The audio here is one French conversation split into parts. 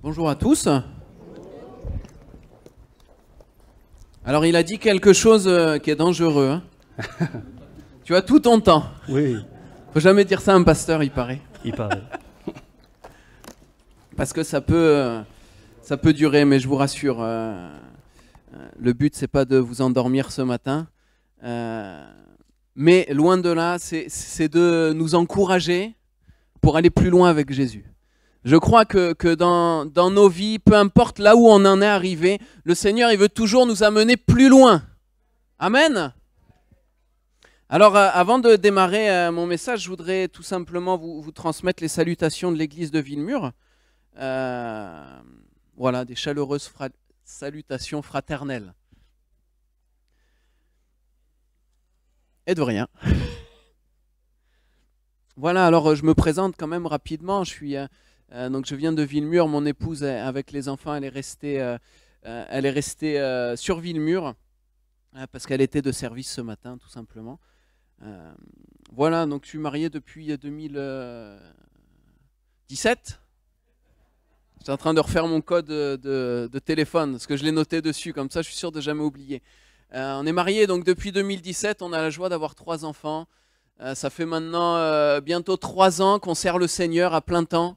Bonjour à tous. Alors il a dit quelque chose qui est dangereux. Hein. Tu as tout ton temps. Oui, Faut jamais dire ça à un pasteur, il paraît. il paraît. Parce que ça peut durer, mais je vous rassure, le but c'est pas de vous endormir ce matin. Mais loin de là, c'est de nous encourager pour aller plus loin avec Jésus. Je crois que dans nos vies, peu importe là où on en est arrivé, le Seigneur, il veut toujours nous amener plus loin. Amen. Alors, avant de démarrer mon message, je voudrais tout simplement vous transmettre les salutations de l'église de Villemur. Voilà, des chaleureuses salutations fraternelles. Et de rien. Voilà, alors je me présente quand même rapidement. Donc je viens de Villemur. Mon épouse, avec les enfants, elle est restée sur Villemur parce qu'elle était de service ce matin, tout simplement. Voilà, donc je suis marié depuis 2017. J'étais en train de refaire mon code de téléphone parce que je l'ai noté dessus, comme ça je suis sûr de jamais oublier. On est mariés donc depuis 2017. On a la joie d'avoir 3 enfants. Ça fait maintenant bientôt 3 ans qu'on sert le Seigneur à plein temps.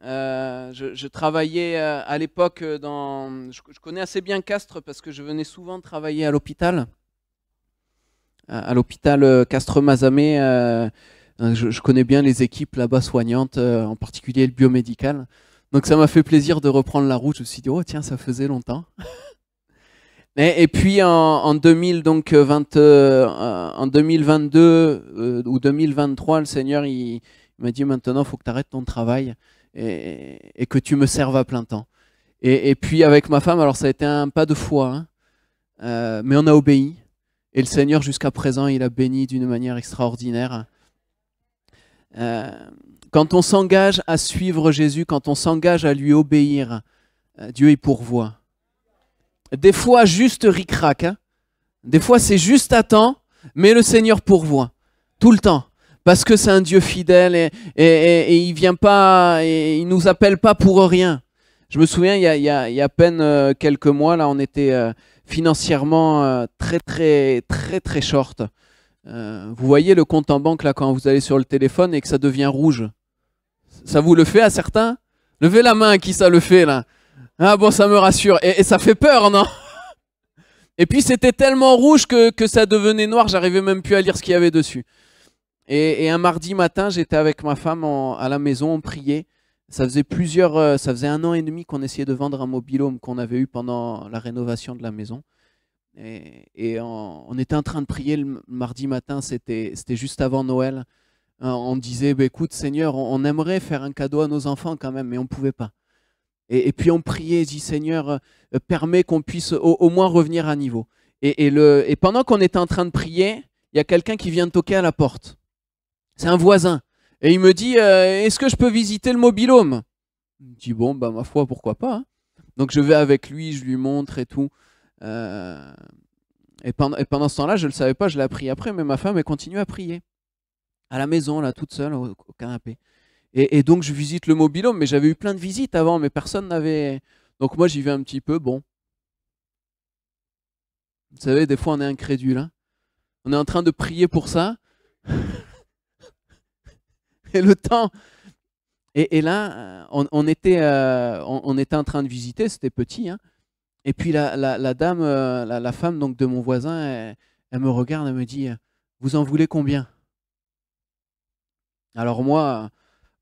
Je travaillais à l'époque je connais assez bien Castres parce que je venais souvent travailler à l'hôpital Castres-Mazamet. Je connais bien les équipes là-bas soignantes, en particulier le biomédical. Donc ça m'a fait plaisir de reprendre la route. Je me suis dit, oh tiens, ça faisait longtemps. Et puis en 2022 ou 2023, le Seigneur il m'a dit, maintenant il faut que tu arrêtes ton travail et que tu me serves à plein temps. Et puis avec ma femme, alors ça a été un pas de foi, hein, mais on a obéi. Et le Seigneur jusqu'à présent, il a béni d'une manière extraordinaire. Quand on s'engage à suivre Jésus, quand on s'engage à lui obéir, Dieu y pourvoit. Des fois, juste ric-rac. Hein. Des fois, c'est juste à temps, mais le Seigneur pourvoit. Tout le temps. Parce que c'est un Dieu fidèle et il vient pas, et il nous appelle pas pour rien. Je me souviens, il y a à peine quelques mois, là, on était financièrement très short. Vous voyez le compte en banque, là, quand vous allez sur le téléphone et que ça devient rouge. Ça vous le fait à certains? Levez la main à qui ça le fait, là. Ah bon, ça me rassure. Et ça fait peur, non? Et puis c'était tellement rouge que ça devenait noir, j'arrivais même plus à lire ce qu'il y avait dessus. Et un mardi matin, j'étais avec ma femme à la maison, on priait. Ça faisait 1 an et demi qu'on essayait de vendre un mobil-home qu'on avait eu pendant la rénovation de la maison. Et on était en train de prier le mardi matin, c'était juste avant Noël. On disait, bah, écoute Seigneur, on aimerait faire un cadeau à nos enfants quand même, mais on ne pouvait pas. Et puis on priait, dit Seigneur, permets qu'on puisse au moins revenir à niveau. Et pendant qu'on était en train de prier, il y a quelqu'un qui vient toquer à la porte. C'est un voisin. Et il me dit, est-ce que je peux visiter le mobil-home? Je dis, bon, bah ma foi, pourquoi pas. Hein. Donc je vais avec lui, je lui montre et tout. Et pendant ce temps-là, je ne le savais pas, je l'ai appris après, mais ma femme, elle continue à prier. À la maison, là, toute seule, au canapé. Et donc je visite le mobil-home, mais j'avais eu plein de visites avant, mais personne n'avait... Donc moi j'y vais un petit peu, bon. Vous savez, des fois on est incrédule. Hein. On est en train de prier pour ça. Et le temps... Et là, on était en train de visiter, c'était petit. Hein. Et puis la dame, la femme donc, de mon voisin, elle me regarde, elle me dit, vous en voulez combien? Alors moi...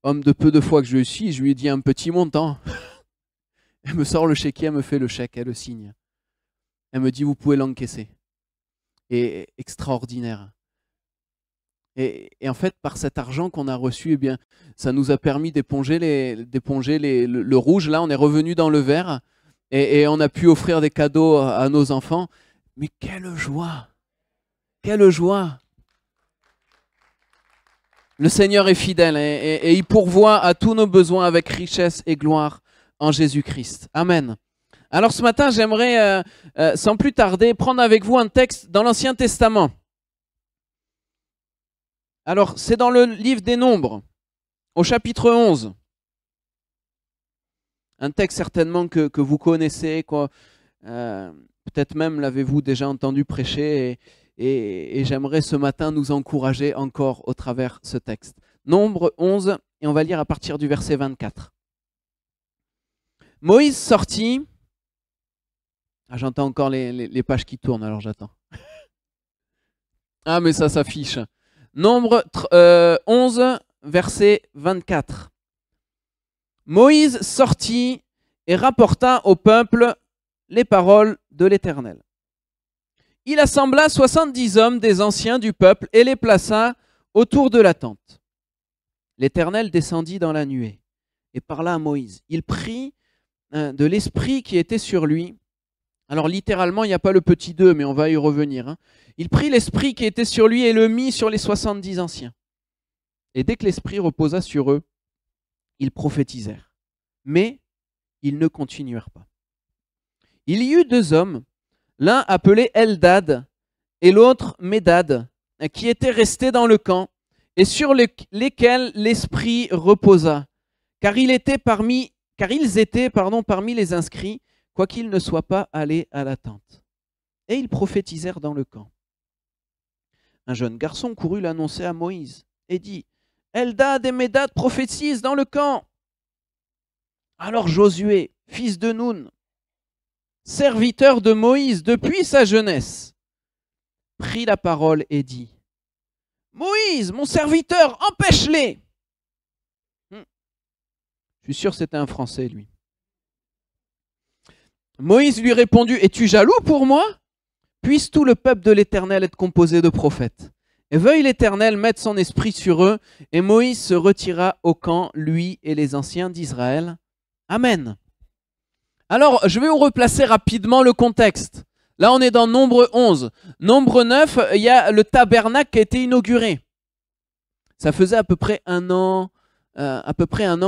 Homme de peu de foi que je suis, je lui ai dit un petit montant. Elle me sort le chéquier, elle me fait le chèque, elle le signe. Elle me dit, vous pouvez l'encaisser. Et extraordinaire. Et en fait, par cet argent qu'on a reçu, eh bien, ça nous a permis d'éponger le rouge. Là, on est revenu dans le vert et on a pu offrir des cadeaux à nos enfants. Mais quelle joie! Quelle joie! Le Seigneur est fidèle et il pourvoit à tous nos besoins avec richesse et gloire en Jésus-Christ. Amen. Alors ce matin, j'aimerais, sans plus tarder, prendre avec vous un texte dans l'Ancien Testament. Alors, c'est dans le livre des Nombres, au chapitre 11. Un texte certainement que vous connaissez, quoi. Peut-être même l'avez-vous déjà entendu prêcher et j'aimerais ce matin nous encourager encore au travers ce texte. Nombre 11, et on va lire à partir du verset 24. Moïse sortit. Ah, j'entends encore les pages qui tournent, alors j'attends. Ah, mais ça s'affiche. Nombre 11, verset 24. Moïse sortit et rapporta au peuple les paroles de l'Éternel. Il assembla 70 hommes des anciens du peuple et les plaça autour de la tente. L'Éternel descendit dans la nuée et parla à Moïse. Il prit de l'esprit qui était sur lui. Alors littéralement, il n'y a pas le petit 2, mais on va y revenir. Il prit l'esprit qui était sur lui et le mit sur les 70 anciens. Et dès que l'esprit reposa sur eux, ils prophétisèrent. Mais ils ne continuèrent pas. Il y eut 2 hommes, l'un appelé Eldad et l'autre Médad, qui étaient restés dans le camp et sur lesquels l'esprit reposa, car ils étaient parmi les inscrits, quoiqu'ils ne soient pas allés à la tente. Et ils prophétisèrent dans le camp. Un jeune garçon courut l'annoncer à Moïse et dit : Eldad et Médad prophétisent dans le camp. Alors Josué, fils de Nun, serviteur de Moïse depuis sa jeunesse, prit la parole et dit : Moïse, mon serviteur, empêche-les. Je suis sûr que c'était un Français, lui. Moïse lui répondit : Es-tu jaloux pour moi ? Puisse tout le peuple de l'Éternel être composé de prophètes. Et veuille l'Éternel mettre son esprit sur eux. Et Moïse se retira au camp, lui et les anciens d'Israël. Amen. Alors, je vais vous replacer rapidement le contexte. Là, on est dans Nombre 11. Nombre 9, il y a le tabernacle qui a été inauguré. Ça faisait à peu près un an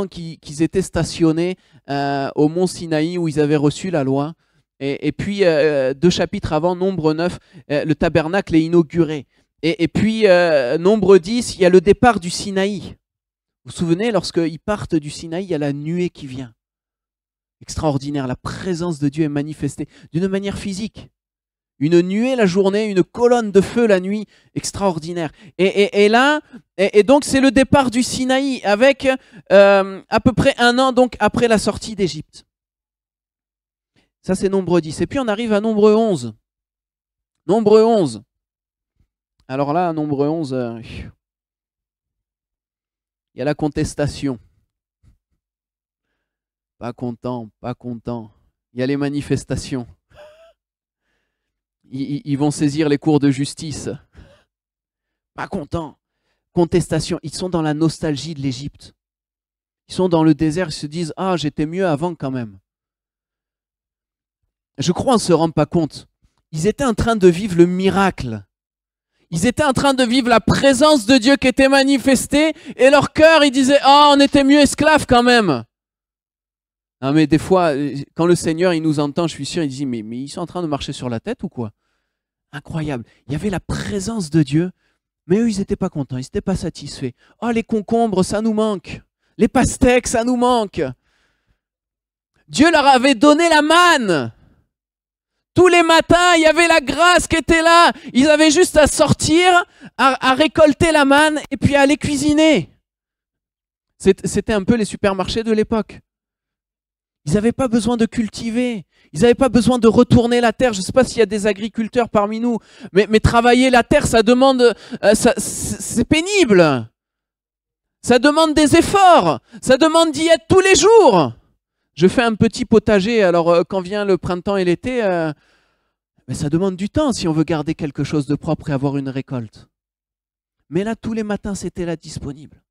qu'ils étaient stationnés au mont Sinaï où ils avaient reçu la loi. Et puis, 2 chapitres avant, Nombre 9, le tabernacle est inauguré. Et puis, Nombre 10, il y a le départ du Sinaï. Vous vous souvenez, lorsqu'ils partent du Sinaï, il y a la nuée qui vient. Extraordinaire, la présence de Dieu est manifestée d'une manière physique. Une nuée la journée, une colonne de feu la nuit, extraordinaire. Et donc c'est le départ du Sinaï avec à peu près un an donc après la sortie d'Égypte. Ça c'est Nombre 10. Et puis on arrive à Nombre 11. Nombre 11. Alors là, Nombre 11, il y a la contestation. Pas content, pas content. Il y a les manifestations. Ils vont saisir les cours de justice. Pas content. Contestation. Ils sont dans la nostalgie de l'Égypte. Ils sont dans le désert, ils se disent « Ah, j'étais mieux avant quand même ». Je crois qu'on ne se rend pas compte. Ils étaient en train de vivre le miracle. Ils étaient en train de vivre la présence de Dieu qui était manifestée et leur cœur, ils disaient « Ah, on était mieux esclaves quand même ». Non mais des fois, quand le Seigneur il nous entend, je suis sûr, il dit mais ils sont en train de marcher sur la tête ou quoi ? Incroyable. Il y avait la présence de Dieu, mais eux ils n'étaient pas contents, ils n'étaient pas satisfaits. Oh les concombres, ça nous manque. Les pastèques, ça nous manque. Dieu leur avait donné la manne. Tous les matins, il y avait la grâce qui était là. Ils avaient juste à sortir, à récolter la manne et puis à aller cuisiner. C'était un peu les supermarchés de l'époque. Ils n'avaient pas besoin de cultiver. Ils n'avaient pas besoin de retourner la terre. Je ne sais pas s'il y a des agriculteurs parmi nous, mais travailler la terre, ça demande, c'est pénible. Ça demande des efforts. Ça demande d'y être tous les jours. Je fais un petit potager. Alors, quand vient le printemps et l'été, mais ça demande du temps si on veut garder quelque chose de propre et avoir une récolte. Mais là, tous les matins, c'était là disponible.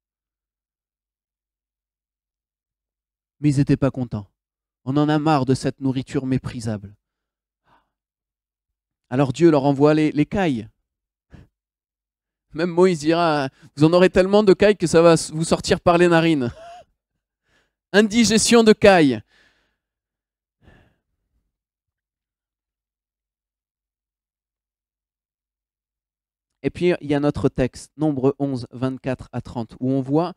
Mais ils n'étaient pas contents. On en a marre de cette nourriture méprisable. Alors Dieu leur envoie les cailles. Même Moïse dira, vous en aurez tellement de cailles que ça va vous sortir par les narines. Indigestion de cailles. Et puis il y a notre texte, Nombre 11, 24 à 30, où on voit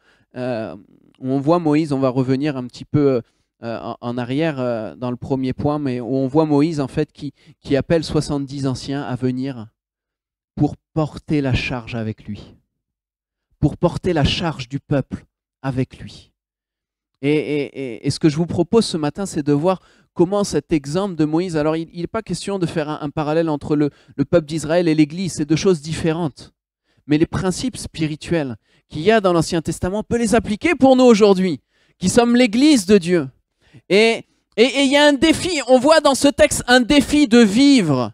Moïse, on va revenir un petit peu en arrière dans le premier point, mais où on voit Moïse en fait qui appelle 70 anciens à venir pour porter la charge avec lui, pour porter la charge du peuple avec lui. Et ce que je vous propose ce matin, c'est de voir comment cet exemple de Moïse, alors il n'est pas question de faire un parallèle entre le peuple d'Israël et l'Église, c'est deux choses différentes. Mais les principes spirituels qu'il y a dans l'Ancien Testament, on peut les appliquer pour nous aujourd'hui, qui sommes l'Église de Dieu. Et il y a un défi, on voit dans ce texte un défi de vivre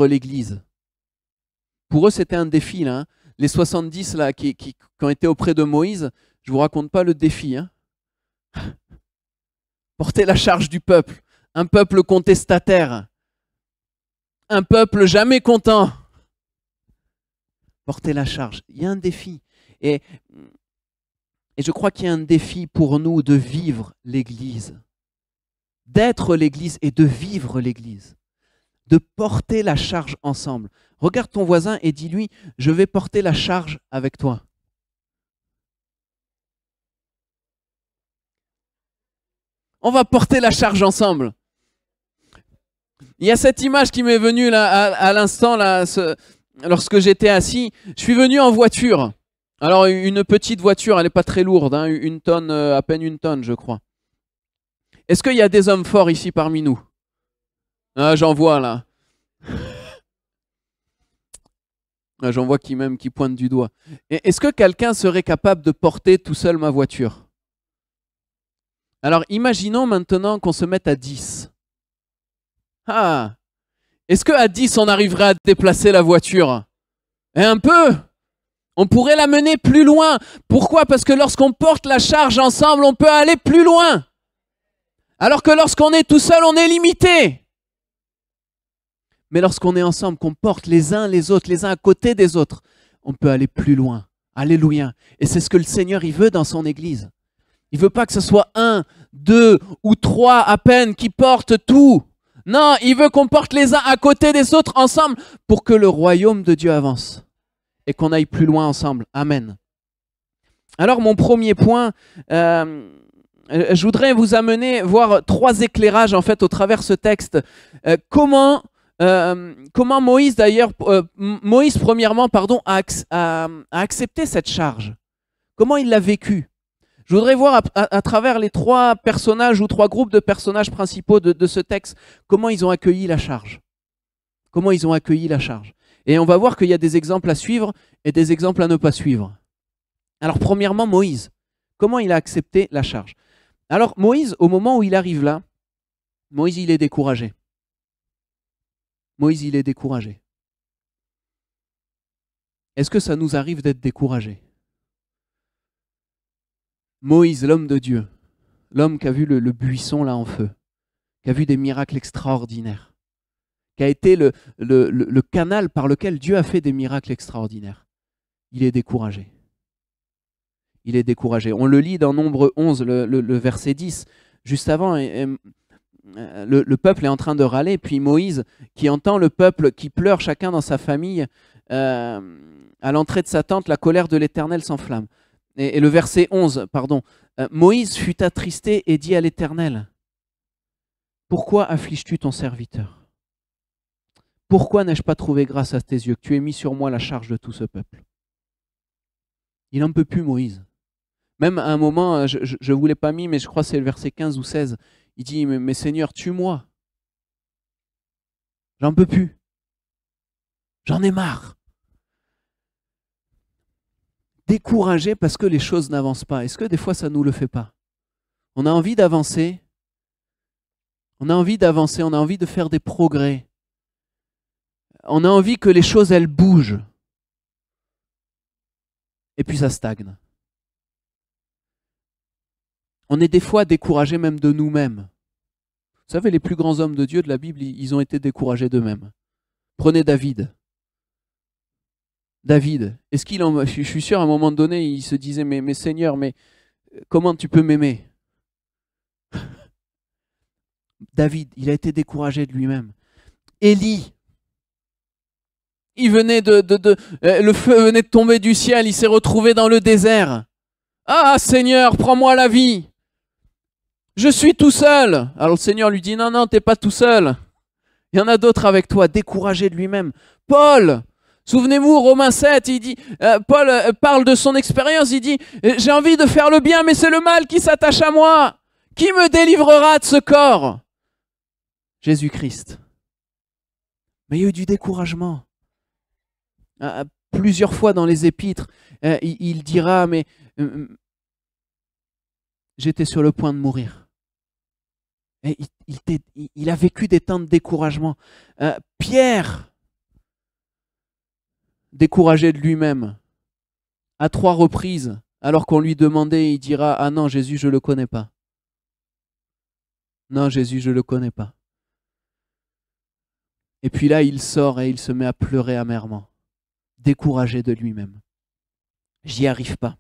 l'Église. Pour eux, c'était un défi, là, hein. Les 70 là, qui ont été auprès de Moïse, je ne vous raconte pas le défi. Hein. Porter la charge du peuple, un peuple contestataire, un peuple jamais content. Porter la charge, il y a un défi. Et je crois qu'il y a un défi pour nous de vivre l'Église, d'être l'Église et de vivre l'Église, de porter la charge ensemble. Regarde ton voisin et dis-lui, je vais porter la charge avec toi. On va porter la charge ensemble. Il y a cette image qui m'est venue là, à l'instant, là, lorsque j'étais assis. Je suis venu en voiture. Alors, une petite voiture, elle n'est pas très lourde, hein, une tonne, à peine une tonne, je crois. Est-ce qu'il y a des hommes forts ici parmi nous? Ah, j'en vois là. Ah, j'en vois qui pointent du doigt. Est-ce que quelqu'un serait capable de porter tout seul ma voiture? Alors, imaginons maintenant qu'on se mette à 10. Ah! Est-ce qu'à 10, on arriverait à déplacer la voiture? Et un peu! On pourrait la mener plus loin. Pourquoi? Parce que lorsqu'on porte la charge ensemble, on peut aller plus loin. Alors que lorsqu'on est tout seul, on est limité. Mais lorsqu'on est ensemble, qu'on porte les uns les autres, les uns à côté des autres, on peut aller plus loin. Alléluia. Et c'est ce que le Seigneur il veut dans son Église. Il ne veut pas que ce soit 1, 2 ou 3 à peine qui portent tout. Non, il veut qu'on porte les uns à côté des autres ensemble pour que le royaume de Dieu avance et qu'on aille plus loin ensemble. Amen. Alors mon premier point, je voudrais vous amener voir 3 éclairages en fait au travers de ce texte. Comment Moïse d'ailleurs, Moïse premièrement a accepté cette charge. Comment il l'a vécu? Je voudrais voir à travers les 3 personnages ou 3 groupes de personnages principaux de ce texte, comment ils ont accueilli la charge. Comment ils ont accueilli la charge. Et on va voir qu'il y a des exemples à suivre et des exemples à ne pas suivre. Alors premièrement, Moïse. Comment il a accepté la charge? Alors Moïse, au moment où il arrive là, Moïse il est découragé. Moïse il est découragé. Est-ce que ça nous arrive d'être découragé? Moïse, l'homme de Dieu, l'homme qui a vu le buisson là en feu, qui a vu des miracles extraordinaires, qui a été le canal par lequel Dieu a fait des miracles extraordinaires. Il est découragé. Il est découragé. On le lit dans Nombre 11, le verset 10. Juste avant, le peuple est en train de râler, puis Moïse, qui entend le peuple qui pleure chacun dans sa famille, à l'entrée de sa tente, la colère de l'Éternel s'enflamme. Et le verset 11, pardon. Moïse fut attristé et dit à l'Éternel, « Pourquoi affliges-tu ton serviteur? Pourquoi n'ai-je pas trouvé grâce à tes yeux que tu aies mis sur moi la charge de tout ce peuple ?» Il n'en peut plus, Moïse. Même à un moment, je ne vous l'ai pas mis, mais je crois que c'est le verset 15 ou 16, il dit, « Mais Seigneur, tue-moi. J'en peux plus. J'en ai marre. » Découragé parce que les choses n'avancent pas. Est-ce que des fois ça ne nous le fait pas? On a envie d'avancer, on a envie de faire des progrès. On a envie que les choses elles bougent. Et puis ça stagne. On est des fois découragé même de nous-mêmes. Vous savez, les plus grands hommes de Dieu de la Bible, ils ont été découragés d'eux-mêmes. Prenez David. David, je suis sûr à un moment donné, il se disait, mais Seigneur, mais comment tu peux m'aimer? David, il a été découragé de lui-même. Élie, le feu venait de tomber du ciel, il s'est retrouvé dans le désert. Ah Seigneur, prends-moi la vie. Je suis tout seul. Alors le Seigneur lui dit, non, non, t'es pas tout seul. Il y en a d'autres avec toi, découragé de lui-même. Paul, souvenez-vous, Romains 7, il dit, Paul parle de son expérience, il dit, j'ai envie de faire le bien, mais c'est le mal qui s'attache à moi. Qui me délivrera de ce corps? Jésus-Christ. Mais il y a eu du découragement. Plusieurs fois dans les épîtres, il dira, mais j'étais sur le point de mourir. Et il a vécu des temps de découragement. Pierre, découragé de lui-même, à 3 reprises, alors qu'on lui demandait, il dira, ah non, Jésus, je ne le connais pas. Non, Jésus, je ne le connais pas. Et puis là, il sort et il se met à pleurer amèrement, découragé de lui-même. J'y arrive pas.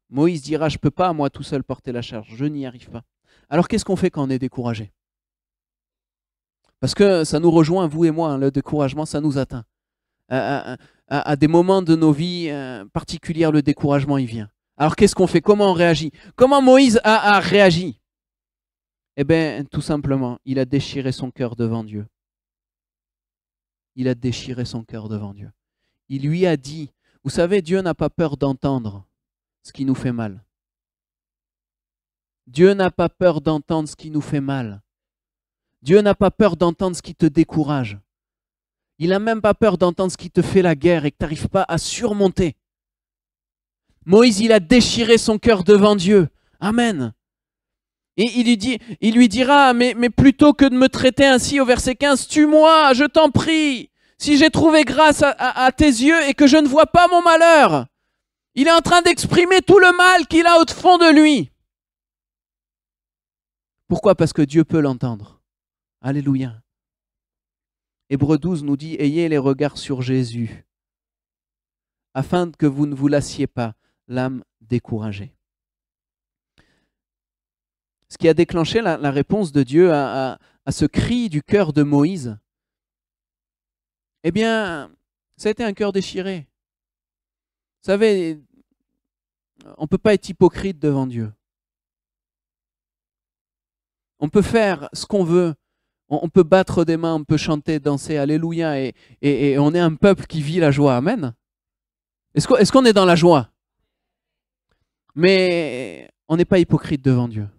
Moïse dira, je ne peux pas, moi, tout seul porter la charge. Je n'y arrive pas. Alors, qu'est-ce qu'on fait quand on est découragé? Parce que ça nous rejoint, vous et moi, hein, le découragement, ça nous atteint. À des moments de nos vies particulières, le découragement, il vient. Alors, qu'est-ce qu'on fait? Comment on réagit? Comment Moïse a réagi? Eh bien, tout simplement, il a déchiré son cœur devant Dieu. Il a déchiré son cœur devant Dieu. Il lui a dit, vous savez, Dieu n'a pas peur d'entendre ce qui nous fait mal. Dieu n'a pas peur d'entendre ce qui nous fait mal. Dieu n'a pas peur d'entendre ce qui te décourage. Il n'a même pas peur d'entendre ce qui te fait la guerre et que tu n'arrives pas à surmonter. Moïse, il a déchiré son cœur devant Dieu. Amen. Et il lui dira, mais plutôt que de me traiter ainsi au verset 15, tue-moi, je t'en prie, si j'ai trouvé grâce à tes yeux et que je ne vois pas mon malheur. Il est en train d'exprimer tout le mal qu'il a au fond de lui. Pourquoi? Parce que Dieu peut l'entendre. Alléluia. Hébreux 12 nous dit, ayez les regards sur Jésus, afin que vous ne vous lassiez pas, l'âme découragée. Ce qui a déclenché la réponse de Dieu à ce cri du cœur de Moïse, eh bien, ça a été un cœur déchiré. Vous savez, on ne peut pas être hypocrite devant Dieu. On peut faire ce qu'on veut. On peut battre des mains, on peut chanter, danser, alléluia, et on est un peuple qui vit la joie. Amen. Est-ce qu'on est dans la joie? Mais on n'est pas hypocrite devant Dieu.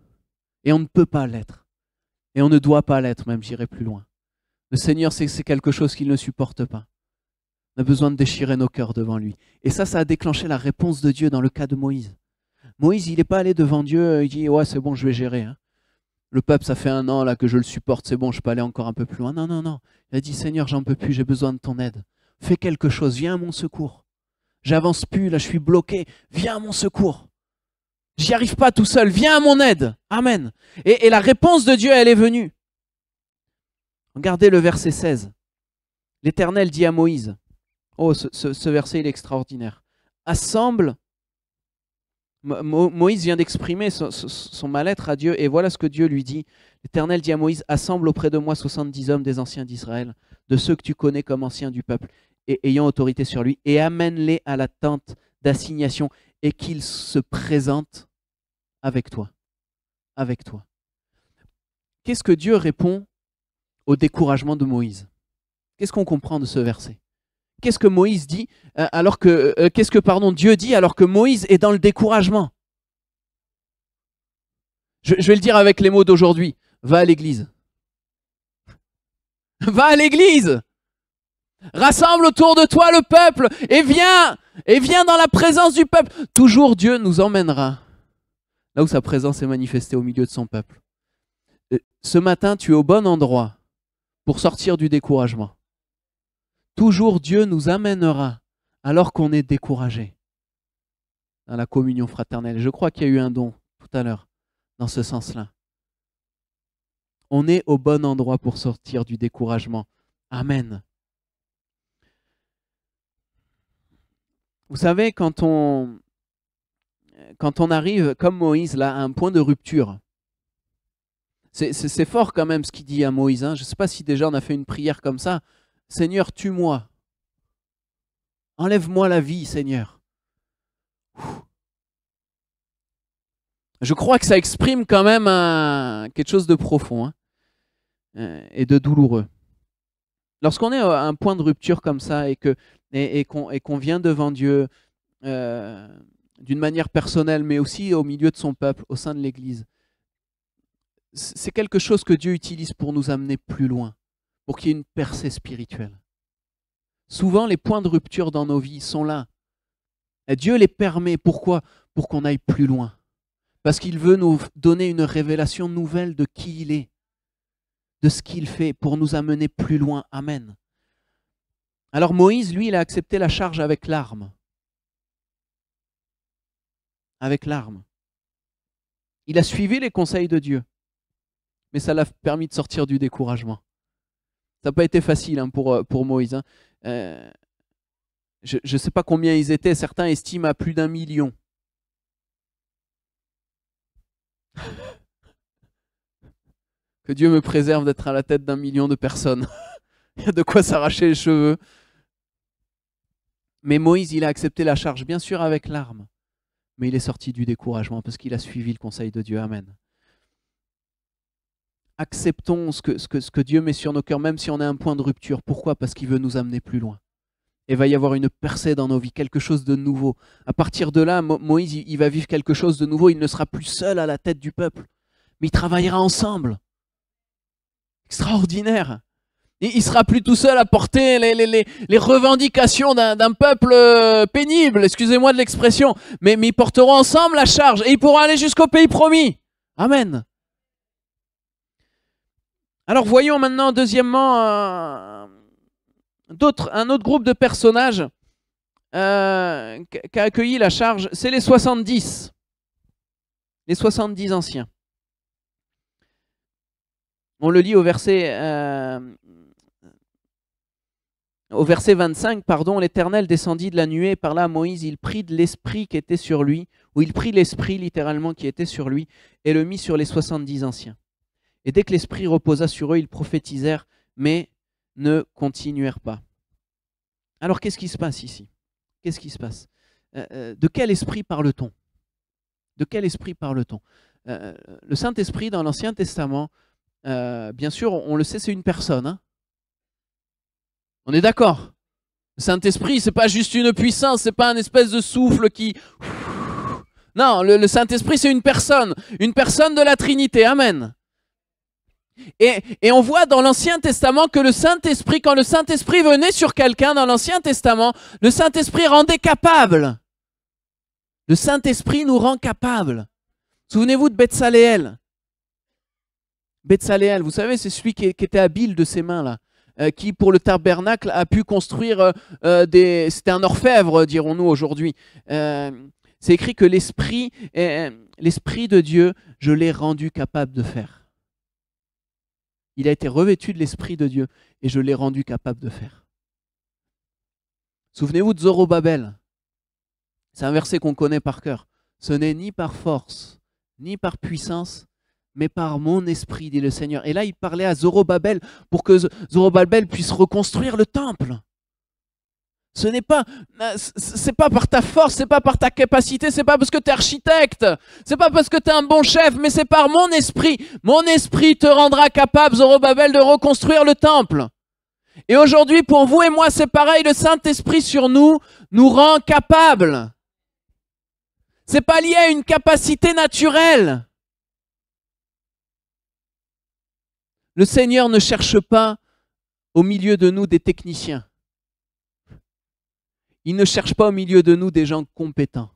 Et on ne peut pas l'être. Et on ne doit pas l'être, même j'irai plus loin. Le Seigneur, c'est quelque chose qu'il ne supporte pas. On a besoin de déchirer nos cœurs devant lui. Et ça a déclenché la réponse de Dieu dans le cas de Moïse. Moïse, il n'est pas allé devant Dieu, il dit, ouais, c'est bon, je vais gérer. Hein. Le peuple, ça fait 1 an là que je le supporte, c'est bon, je peux aller encore un peu plus loin. Non, non, non. Il a dit, Seigneur, j'en peux plus, j'ai besoin de ton aide. Fais quelque chose, viens à mon secours. J'avance plus, là, je suis bloqué. Viens à mon secours. J'y arrive pas tout seul, viens à mon aide. Amen. Et la réponse de Dieu, elle est venue. Regardez le verset 16. L'Éternel dit à Moïse, oh, ce verset, il est extraordinaire. Assemble. Moïse vient d'exprimer son mal-être à Dieu, et voilà ce que Dieu lui dit. L'Éternel dit à Moïse, assemble auprès de moi 70 hommes des anciens d'Israël, de ceux que tu connais comme anciens du peuple, et ayant autorité sur lui, et amène-les à la tente d'assignation, et qu'ils se présentent avec toi. Avec toi. Qu'est-ce que Dieu répond au découragement de Moïse? Qu'est-ce qu'on comprend de ce verset? Qu'est-ce que Moïse dit qu'est-ce que Dieu dit alors que Moïse est dans le découragement? Je vais le dire avec les mots d'aujourd'hui. Va à l'église. Va à l'église. Rassemble autour de toi le peuple et viens dans la présence du peuple. Toujours Dieu nous emmènera là où sa présence est manifestée au milieu de son peuple. Ce matin, tu es au bon endroit pour sortir du découragement. Toujours Dieu nous amènera alors qu'on est découragé dans la communion fraternelle. Je crois qu'il y a eu un don tout à l'heure dans ce sens-là. On est au bon endroit pour sortir du découragement. Amen. Vous savez, quand on arrive, comme Moïse, là, à un point de rupture, c'est fort quand même ce qu'il dit à Moïse. Hein. Je ne sais pas si déjà on a fait une prière comme ça. Seigneur, tue-moi. Enlève-moi la vie, Seigneur. Je crois que ça exprime quand même quelque chose de profond, hein, et de douloureux. Lorsqu'on est à un point de rupture comme ça et qu'on vient devant Dieu d'une manière personnelle, mais aussi au milieu de son peuple, au sein de l'Église, c'est quelque chose que Dieu utilise pour nous amener plus loin, pour qu'il y ait une percée spirituelle. Souvent, les points de rupture dans nos vies sont là. Et Dieu les permet. Pourquoi? Pour qu'on aille plus loin. Parce qu'il veut nous donner une révélation nouvelle de qui il est, de ce qu'il fait, pour nous amener plus loin. Amen. Alors Moïse, lui, il a accepté la charge avec larmes. Avec larmes. Il a suivi les conseils de Dieu. Mais ça l'a permis de sortir du découragement. Ça n'a pas été facile, hein, pour Moïse. Hein. Je ne sais pas combien ils étaient. Certains estiment à plus d'1 million. Que Dieu me préserve d'être à la tête d'1 million de personnes. Il y a de quoi s'arracher les cheveux. Mais Moïse, il a accepté la charge, bien sûr avec larmes. Mais il est sorti du découragement parce qu'il a suivi le conseil de Dieu. Amen. Acceptons ce que Dieu met sur nos cœurs, même si on a un point de rupture. Pourquoi? Parce qu'il veut nous amener plus loin. Et il va y avoir une percée dans nos vies, quelque chose de nouveau. À partir de là, Moïse, il va vivre quelque chose de nouveau. Il ne sera plus seul à la tête du peuple, mais il travaillera ensemble. Extraordinaire. Il ne sera plus tout seul à porter les revendications d'un peuple pénible, excusez-moi de l'expression, mais ils porteront ensemble la charge et ils pourront aller jusqu'au pays promis. Amen. Alors voyons maintenant, deuxièmement, un autre groupe de personnages qui a accueilli la charge, c'est les 70. Les 70 anciens. On le lit au verset 25, l'Éternel descendit de la nuée et parla à Moïse, il prit de l'esprit qui était sur lui, ou il prit l'esprit littéralement qui était sur lui, et le mit sur les 70 anciens. Et dès que l'esprit reposa sur eux, ils prophétisèrent, mais ne continuèrent pas. Alors qu'est-ce qui se passe ici? Qu'est-ce qui se passe? De quel esprit parle-t-on? De quel esprit parle-t-on? Le Saint-Esprit dans l'Ancien Testament, bien sûr, on le sait, c'est une personne. Hein. On est d'accord? Le Saint-Esprit, c'est pas juste une puissance, c'est pas un espèce de souffle qui... Non, le Saint-Esprit, c'est une personne de la Trinité. Amen. Et on voit dans l'Ancien Testament que le Saint-Esprit, quand le Saint-Esprit venait sur quelqu'un dans l'Ancien Testament, le Saint-Esprit rendait capable. Le Saint-Esprit nous rend capables. Souvenez-vous de Betsaléel. Betsaléel, vous savez, c'est celui qui était habile de ses mains, là, qui, pour le tabernacle, a pu construire c'était un orfèvre, dirons-nous aujourd'hui. C'est écrit que l'Esprit de Dieu, je l'ai rendu capable de faire. Il a été revêtu de l'Esprit de Dieu et je l'ai rendu capable de faire. Souvenez-vous de Zorobabel. C'est un verset qu'on connaît par cœur. Ce n'est ni par force, ni par puissance, mais par mon esprit, dit le Seigneur. Et là, il parlait à Zorobabel pour que Zorobabel puisse reconstruire le temple. C'est pas par ta force, c'est pas par ta capacité, c'est pas parce que tu es architecte, c'est pas parce que tu es un bon chef, mais c'est par mon esprit. Mon esprit te rendra capable, Zorobabel, de reconstruire le temple. Et aujourd'hui, pour vous et moi, c'est pareil, le Saint-Esprit sur nous rend capables. C'est pas lié à une capacité naturelle. Le Seigneur ne cherche pas au milieu de nous des techniciens. Il ne cherche pas au milieu de nous des gens compétents.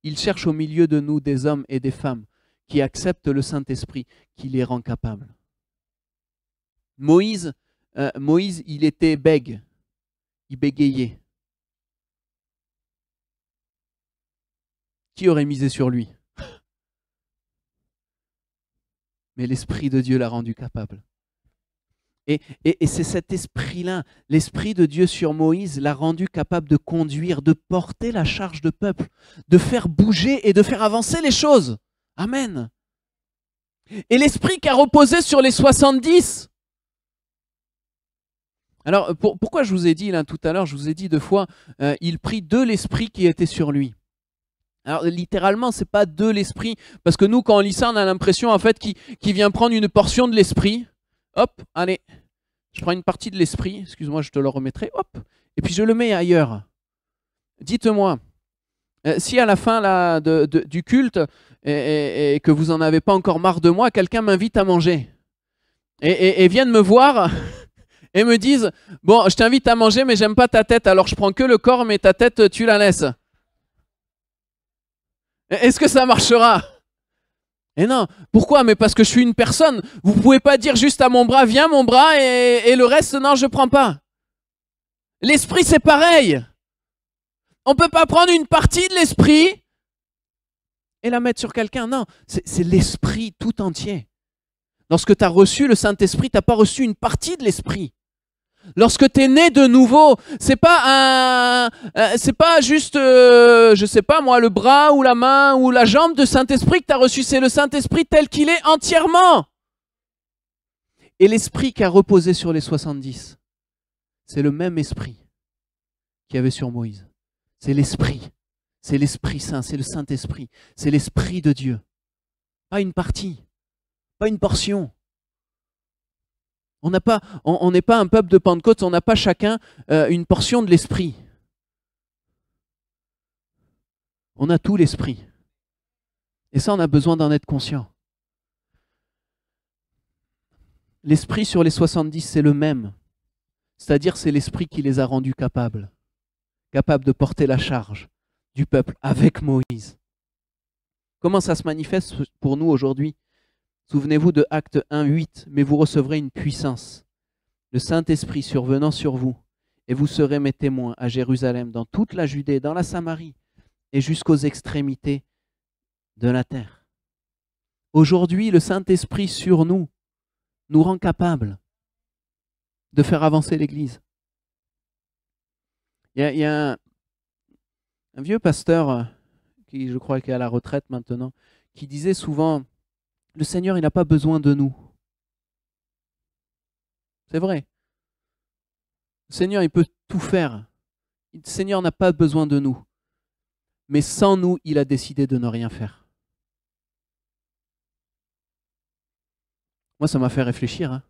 Il cherche au milieu de nous des hommes et des femmes qui acceptent le Saint-Esprit, qui les rend capables. Moïse, il était bègue. Il bégayait. Qui aurait misé sur lui? Mais l'Esprit de Dieu l'a rendu capable. Et c'est cet esprit-là, l'Esprit de Dieu sur Moïse l'a rendu capable de conduire, de porter la charge de peuple, de faire bouger et de faire avancer les choses. Amen. Et l'Esprit qui a reposé sur les 70. Alors, pourquoi je vous ai dit là tout à l'heure, je vous ai dit 2 fois, il prit de l'Esprit qui était sur lui. Alors littéralement, c'est pas de l'esprit, parce que nous, quand on lit ça, on a l'impression en fait qu'il vient prendre une portion de l'esprit. Hop, allez, je prends une partie de l'esprit, excuse-moi, je te le remettrai, hop, et puis je le mets ailleurs. Dites-moi, si à la fin là, du culte, et que vous n'en avez pas encore marre de moi, quelqu'un m'invite à manger, et vienne me voir et me dise, bon, je t'invite à manger, mais j'aime pas ta tête, alors je prends que le corps, mais ta tête, tu la laisses. Est-ce que ça marchera? Et non. Pourquoi? Mais parce que je suis une personne. Vous ne pouvez pas dire juste à mon bras, viens mon bras, et le reste, non, je ne prends pas. L'esprit, c'est pareil. On ne peut pas prendre une partie de l'esprit et la mettre sur quelqu'un. Non, c'est l'esprit tout entier. Lorsque tu as reçu le Saint-Esprit, tu n'as pas reçu une partie de l'esprit. Lorsque tu es né de nouveau, c'est pas juste, je sais pas moi, le bras ou la main ou la jambe de Saint-Esprit que tu as reçu, c'est le Saint-Esprit tel qu'il est entièrement. Et l'esprit qui a reposé sur les 70, c'est le même esprit qu'il y avait sur Moïse. C'est l'esprit Saint, c'est le Saint-Esprit, c'est l'esprit de Dieu. Pas une partie, pas une portion. On n'est pas un peuple de Pentecôte, on n'a pas chacun une portion de l'esprit. On a tout l'esprit. Et ça, on a besoin d'en être conscient. L'esprit sur les 70, c'est le même. C'est-à-dire, c'est l'esprit qui les a rendus capables de porter la charge du peuple avec Moïse. Comment ça se manifeste pour nous aujourd'hui? Souvenez-vous de Actes 1:8, mais vous recevrez une puissance, le Saint-Esprit survenant sur vous, et vous serez mes témoins à Jérusalem, dans toute la Judée, dans la Samarie, et jusqu'aux extrémités de la terre. Aujourd'hui, le Saint-Esprit sur nous rend capables de faire avancer l'Église. Il y a un vieux pasteur, qui je crois qui est à la retraite maintenant, qui disait souvent, le Seigneur, il n'a pas besoin de nous. C'est vrai. Le Seigneur, il peut tout faire. Le Seigneur n'a pas besoin de nous. Mais sans nous, il a décidé de ne rien faire. Moi, ça m'a fait réfléchir. Hein.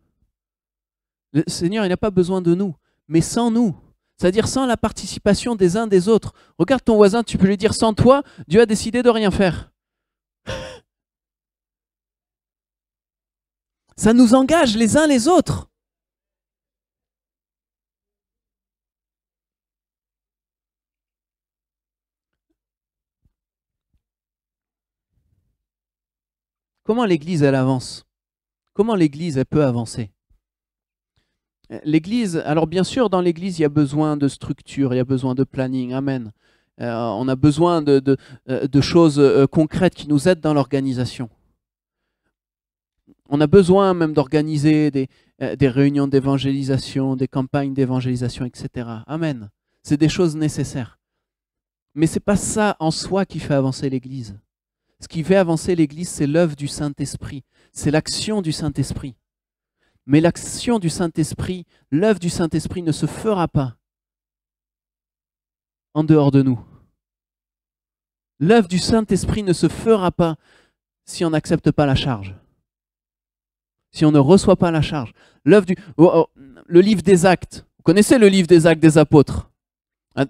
Le Seigneur, il n'a pas besoin de nous. Mais sans nous, c'est-à-dire sans la participation des uns des autres. Regarde ton voisin, tu peux lui dire, sans toi, Dieu a décidé de rien faire. Ça nous engage les uns les autres. Comment l'Église, elle avance? Comment l'Église, elle peut avancer? L'Église, alors bien sûr, dans l'Église, il y a besoin de structure, il y a besoin de planning, amen. On a besoin de choses concrètes qui nous aident dans l'organisation. On a besoin même d'organiser des réunions d'évangélisation, des campagnes d'évangélisation, etc. Amen. C'est des choses nécessaires. Mais ce n'est pas ça en soi qui fait avancer l'Église. Ce qui fait avancer l'Église, c'est l'œuvre du Saint-Esprit. C'est l'action du Saint-Esprit. Mais l'action du Saint-Esprit, l'œuvre du Saint-Esprit ne se fera pas en dehors de nous. L'œuvre du Saint-Esprit ne se fera pas si on n'accepte pas la charge. Si on ne reçoit pas la charge. Le livre des Actes. Vous connaissez le livre des Actes des Apôtres?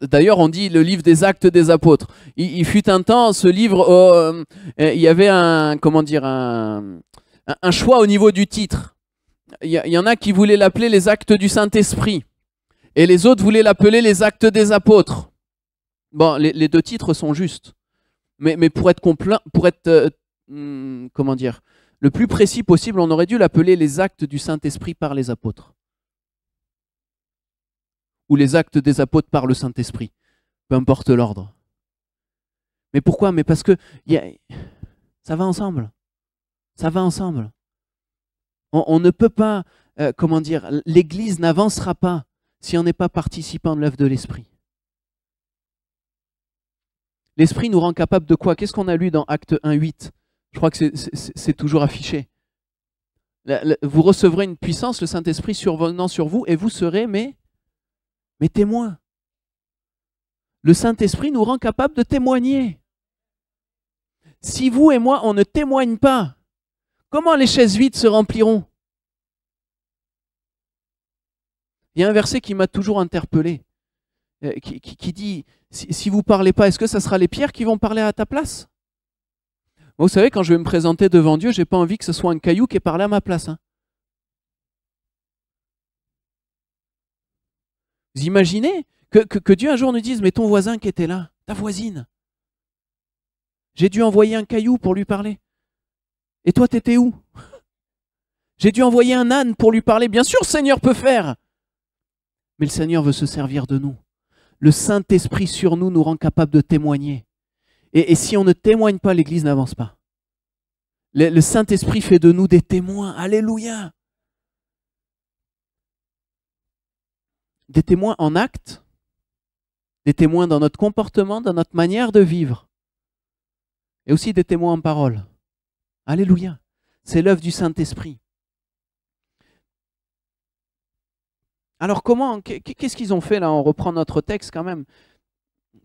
D'ailleurs, on dit le livre des Actes des Apôtres. Il fut un temps, ce livre, il y avait un choix au niveau du titre. Il y en a qui voulaient l'appeler les Actes du Saint-Esprit. Et les autres voulaient l'appeler les Actes des Apôtres. Bon, les deux titres sont justes. Mais pour être le plus précis possible, on aurait dû l'appeler les Actes du Saint-Esprit par les apôtres. Ou les Actes des apôtres par le Saint-Esprit. Peu importe l'ordre. Mais pourquoi? Mais parce que ça va ensemble. Ça va ensemble. On ne peut pas, l'Église n'avancera pas si on n'est pas participant de l'œuvre de l'Esprit. L'Esprit nous rend capable de quoi? Qu'est-ce qu'on a lu dans Acte 1:8? Je crois que c'est toujours affiché. Vous recevrez une puissance, le Saint-Esprit survenant sur vous, et vous serez mes témoins. Le Saint-Esprit nous rend capable de témoigner. si vous et moi, on ne témoigne pas, comment les chaises vides se rempliront? Il y a un verset qui m'a toujours interpellé, qui dit, si vous ne parlez pas, est-ce que ça sera les pierres qui vont parler à ta place? Moi, vous savez, quand je vais me présenter devant Dieu, je n'ai pas envie que ce soit un caillou qui ait parlé à ma place. Hein. Vous imaginez que Dieu un jour nous dise, mais ton voisin qui était là, ta voisine, j'ai dû envoyer un caillou pour lui parler. Et toi, t'étais où? J'ai dû envoyer un âne pour lui parler. Bien sûr, le Seigneur peut faire. Mais le Seigneur veut se servir de nous. Le Saint-Esprit sur nous nous rend capable de témoigner. Et si on ne témoigne pas, l'Église n'avance pas. Le Saint-Esprit fait de nous des témoins. Alléluia. Des témoins en acte, des témoins dans notre comportement, dans notre manière de vivre. Et aussi des témoins en parole. Alléluia. C'est l'œuvre du Saint-Esprit. Alors qu'est-ce qu'ils ont fait là? On reprend notre texte quand même.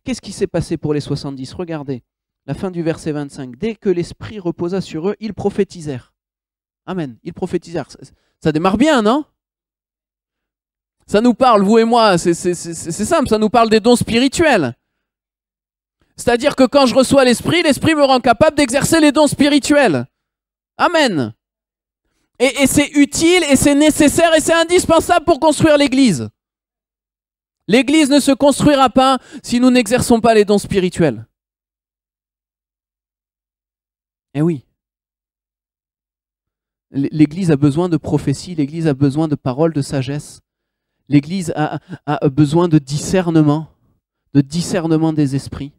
Qu'est-ce qui s'est passé pour les 70? Regardez, la fin du verset 25. Dès que l'Esprit reposa sur eux, ils prophétisèrent. Amen, ils prophétisèrent. Ça démarre bien, non? Ça nous parle, vous et moi, c'est simple, ça nous parle des dons spirituels. C'est-à-dire que quand je reçois l'Esprit me rend capable d'exercer les dons spirituels. Amen. Et c'est utile, et c'est nécessaire, et c'est indispensable pour construire l'Église. L'Église ne se construira pas si nous n'exerçons pas les dons spirituels. Eh oui. L'Église a besoin de prophétie, l'Église a besoin de paroles de sagesse. L'Église a besoin de discernement des esprits.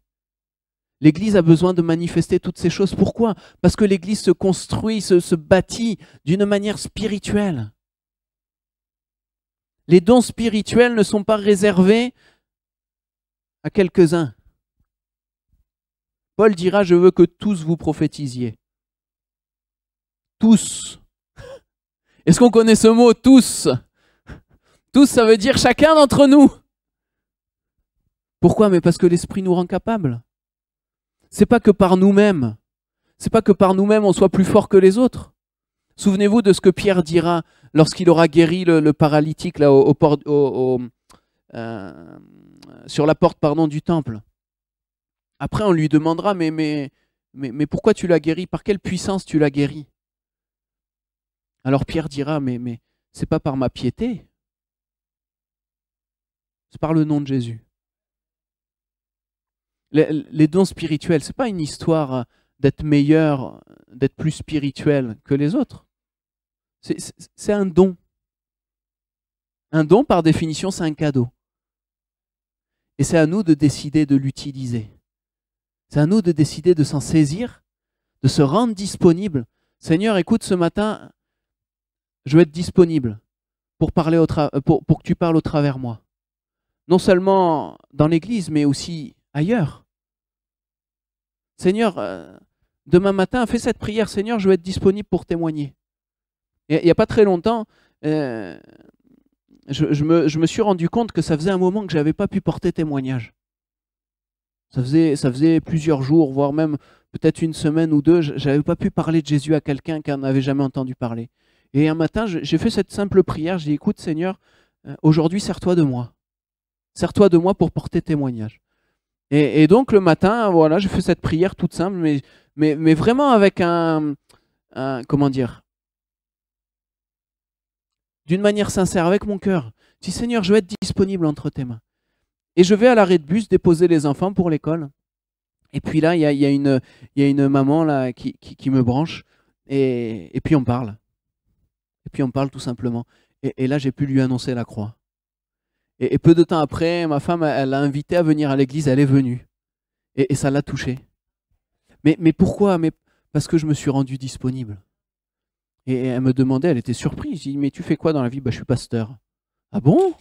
L'Église a besoin de manifester toutes ces choses. Pourquoi? Parce que l'Église se construit, se bâtit d'une manière spirituelle. Les dons spirituels ne sont pas réservés à quelques-uns. Paul dira, je veux que tous vous prophétisiez. Tous. Est-ce qu'on connaît ce mot, tous? Tous, ça veut dire chacun d'entre nous. Pourquoi? Mais parce que l'Esprit nous rend capables. C'est pas que par nous-mêmes. C'est pas que par nous-mêmes on soit plus fort que les autres. Souvenez-vous de ce que Pierre dira lorsqu'il aura guéri le paralytique là, sur la porte du temple. Après, on lui demandera, mais pourquoi tu l'as guéri? Par quelle puissance tu l'as guéri? Alors Pierre dira, mais c'est pas par ma piété. C'est par le nom de Jésus. Les dons spirituels, ce n'est pas une histoire d'être meilleur, d'être plus spirituel que les autres. C'est un don. Un don, par définition, c'est un cadeau. Et c'est à nous de décider de l'utiliser. C'est à nous de décider de s'en saisir, de se rendre disponible. Seigneur, écoute, ce matin, je veux être disponible pour que tu parles au travers de moi. Non seulement dans l'Église, mais aussi ailleurs. Seigneur, demain matin, fais cette prière. Seigneur, je veux être disponible pour témoigner. Il n'y a pas très longtemps, je me suis rendu compte que ça faisait un moment que je n'avais pas pu porter témoignage. Ça faisait plusieurs jours, voire même peut-être une semaine ou deux, je n'avais pas pu parler de Jésus à quelqu'un qui n'en avait jamais entendu parler. Et un matin, j'ai fait cette simple prière. J'ai dit, écoute Seigneur, aujourd'hui, sers-toi de moi. Sers-toi de moi pour porter témoignage. Et donc le matin, voilà, j'ai fait cette prière toute simple, mais vraiment avec comment dire, d'une manière sincère, avec mon cœur. Je dis, Seigneur, je vais être disponible entre tes mains. Et je vais à l'arrêt de bus déposer les enfants pour l'école. Et puis là, il y a une maman là, qui me branche, et puis on parle. Et puis on parle tout simplement. Et là, j'ai pu lui annoncer la croix. Et peu de temps après, ma femme, elle l'a invitée à venir à l'église, elle est venue. Et ça l'a touchée. Mais pourquoi? Parce que je me suis rendu disponible. Et elle me demandait, elle était surprise. Je dis, mais tu fais quoi dans la vie? Je suis pasteur. Ah bon?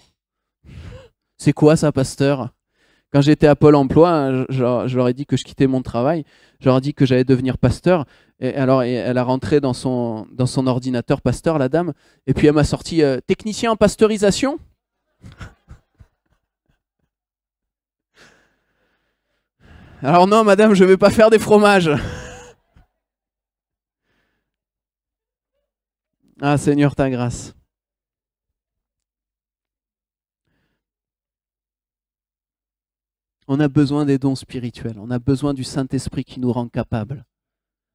C'est quoi ça, pasteur? Quand j'étais à Pôle emploi, je leur ai dit que je quittais mon travail. Je leur ai dit que j'allais devenir pasteur. Et alors, elle a rentré dans son ordinateur pasteur, la dame. Et puis elle m'a sorti technicien en pasteurisation. Alors non, madame, je ne vais pas faire des fromages. Ah Seigneur, ta grâce. On a besoin des dons spirituels. On a besoin du Saint-Esprit qui nous rend capables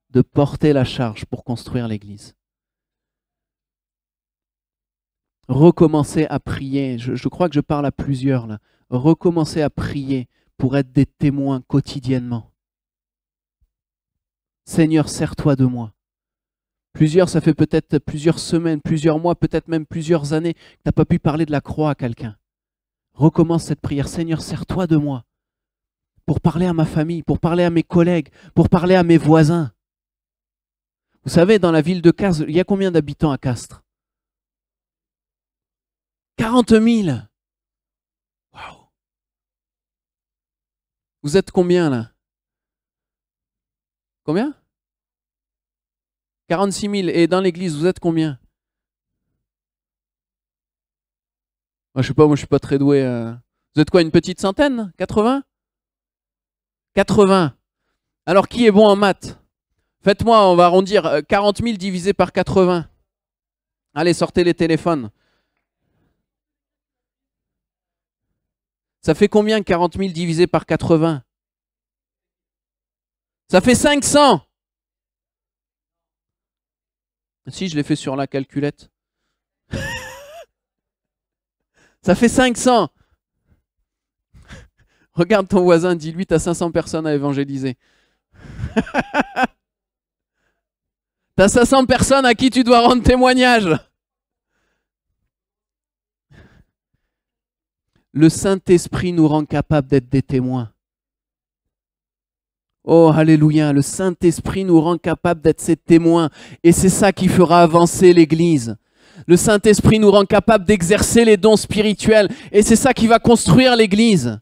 de porter la charge pour construire l'Église. Recommencer à prier. Je crois que je parle à plusieurs là. Recommencer à prier pour être des témoins quotidiennement. Seigneur, sers-toi de moi. Plusieurs, ça fait peut-être plusieurs semaines, plusieurs mois, peut-être même plusieurs années que tu n'as pas pu parler de la croix à quelqu'un. Recommence cette prière. Seigneur, sers-toi de moi. Pour parler à ma famille, pour parler à mes collègues, pour parler à mes voisins. Vous savez, dans la ville de Castres, il y a combien d'habitants à Castres? 40 000. Waouh. Vous êtes combien là? Combien? 46 000. Et dans l'église, vous êtes combien? Moi, je sais pas, moi je suis pas très doué. Vous êtes quoi, une petite centaine? 80? 80. Alors qui est bon en maths? Faites-moi, on va arrondir 40 000 divisé par 80. Allez, sortez les téléphones. Ça fait combien 40 000 divisé par 80? Ça fait 500. Si, je l'ai fait sur la calculette. Ça fait 500. Regarde ton voisin, dis-lui, tu as 500 personnes à évangéliser. Tu as 500 personnes à qui tu dois rendre témoignage. Le Saint-Esprit nous rend capables d'être des témoins. Oh, alléluia, le Saint-Esprit nous rend capables d'être ces témoins. Et c'est ça qui fera avancer l'Église. Le Saint-Esprit nous rend capables d'exercer les dons spirituels. Et c'est ça qui va construire l'Église.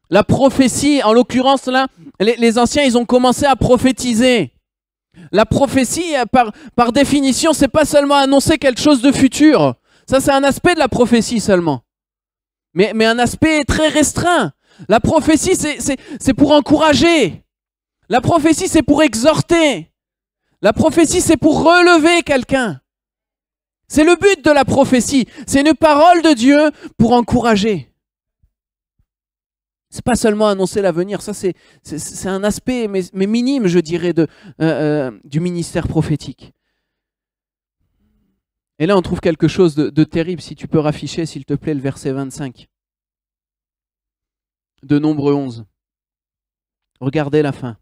La prophétie, en l'occurrence là, les anciens, ils ont commencé à prophétiser. La prophétie, par définition, c'est pas seulement annoncer quelque chose de futur. Ça, c'est un aspect de la prophétie seulement. Mais un aspect très restreint. La prophétie, c'est pour encourager. La prophétie, c'est pour exhorter. La prophétie, c'est pour relever quelqu'un. C'est le but de la prophétie. C'est une parole de Dieu pour encourager. C'est pas seulement annoncer l'avenir. Ça, c'est un aspect, mais minime, je dirais, du ministère prophétique. Et là, on trouve quelque chose de terrible. Si tu peux rafficher, s'il te plaît, le verset 25. De Nombre 11. Regardez la fin.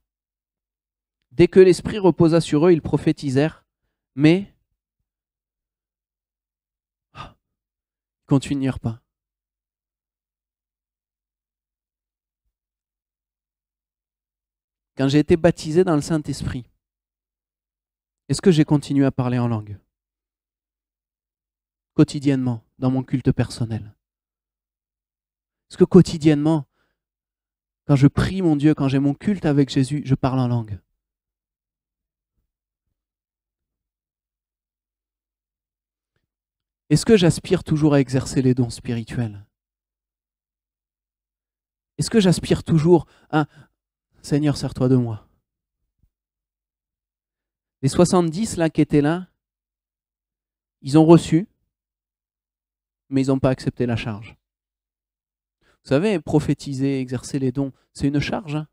Dès que l'Esprit reposa sur eux, ils prophétisèrent, mais ils ne continuèrent pas. Quand j'ai été baptisé dans le Saint-Esprit, est-ce que j'ai continué à parler en langue? Quotidiennement, dans mon culte personnel. Est-ce que quotidiennement, quand je prie mon Dieu, quand j'ai mon culte avec Jésus, je parle en langue? Est-ce que j'aspire toujours à exercer les dons spirituels? Est-ce que j'aspire toujours à Seigneur, sers-toi de moi? Les 70 là qui étaient là, ils ont reçu, mais ils n'ont pas accepté la charge. Vous savez, prophétiser, exercer les dons, c'est une charge. Hein,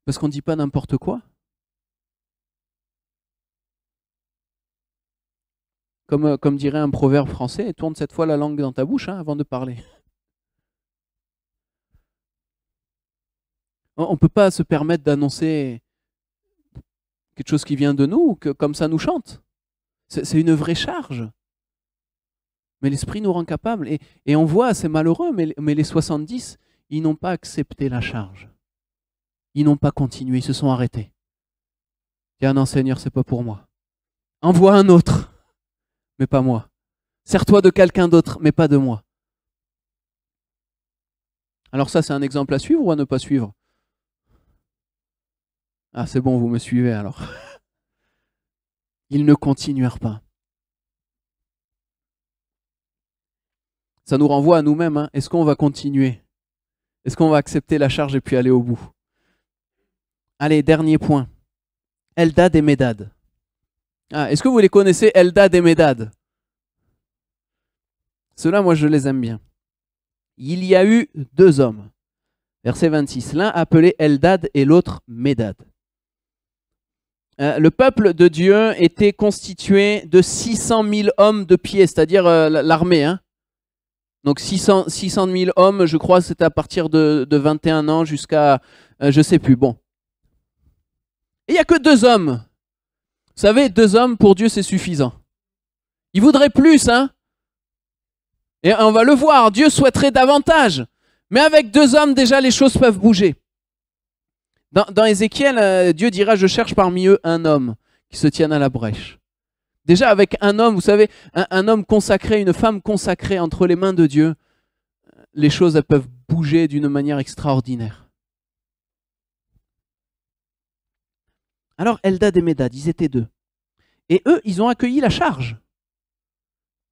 parce qu'on ne dit pas n'importe quoi. Comme dirait un proverbe français, tourne cette fois la langue dans ta bouche avant de parler. On ne peut pas se permettre d'annoncer quelque chose qui vient de nous, ou que comme ça nous chante. C'est une vraie charge. Mais l'Esprit nous rend capables. Et on voit, c'est malheureux, mais les 70, ils n'ont pas accepté la charge. Ils n'ont pas continué, ils se sont arrêtés. Ah non, Seigneur, c'est pas pour moi. Envoie un autre, mais pas moi. Sers-toi de quelqu'un d'autre, mais pas de moi. Alors ça, c'est un exemple à suivre ou à ne pas suivre? Ah, c'est bon, vous me suivez alors. Ils ne continuèrent pas. Ça nous renvoie à nous-mêmes. Hein. Est-ce qu'on va continuer? Est-ce qu'on va accepter la charge et puis aller au bout? Allez, dernier point. Eldad et Médad. Ah, est-ce que vous les connaissez, Eldad et Médad? Ceux-là, moi, je les aime bien. Il y a eu deux hommes. Verset 26. L'un appelé Eldad et l'autre Médad. Le peuple de Dieu était constitué de 600 000 hommes de pied, c'est-à-dire l'armée. Hein. Donc 600 000 hommes, je crois, c'était à partir de 21 ans jusqu'à, je sais plus. Bon. Et il n'y a que deux hommes. Vous savez, deux hommes, pour Dieu, c'est suffisant. Il voudrait plus, hein. Et on va le voir, Dieu souhaiterait davantage. Mais avec deux hommes, déjà, les choses peuvent bouger. Dans Ézéchiel, Dieu dira, je cherche parmi eux un homme qui se tienne à la brèche. Déjà, avec un homme, vous savez, un homme consacré, une femme consacrée entre les mains de Dieu, les choses elles peuvent bouger d'une manière extraordinaire. Alors, Eldad et Médad, ils étaient deux. Et eux, ils ont accueilli la charge.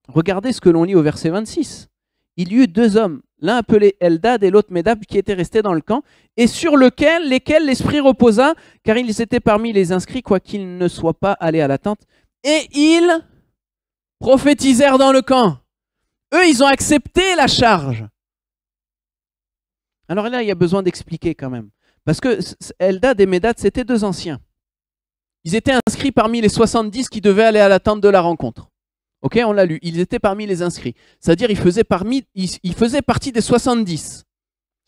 Regardez ce que l'on lit au verset 26. Il y eut deux hommes, l'un appelé Eldad et l'autre Médad, qui étaient restés dans le camp, et sur lesquels l'esprit reposa, car ils étaient parmi les inscrits, quoiqu'ils ne soient pas allés à la tente. Et ils prophétisèrent dans le camp. Eux, ils ont accepté la charge. Alors là, il y a besoin d'expliquer quand même. Parce que Eldad et Médad, c'était deux anciens. Ils étaient inscrits parmi les 70 qui devaient aller à la tente de la rencontre. Ok, on l'a lu. Ils étaient parmi les inscrits. C'est-à-dire ils faisaient partie des 70.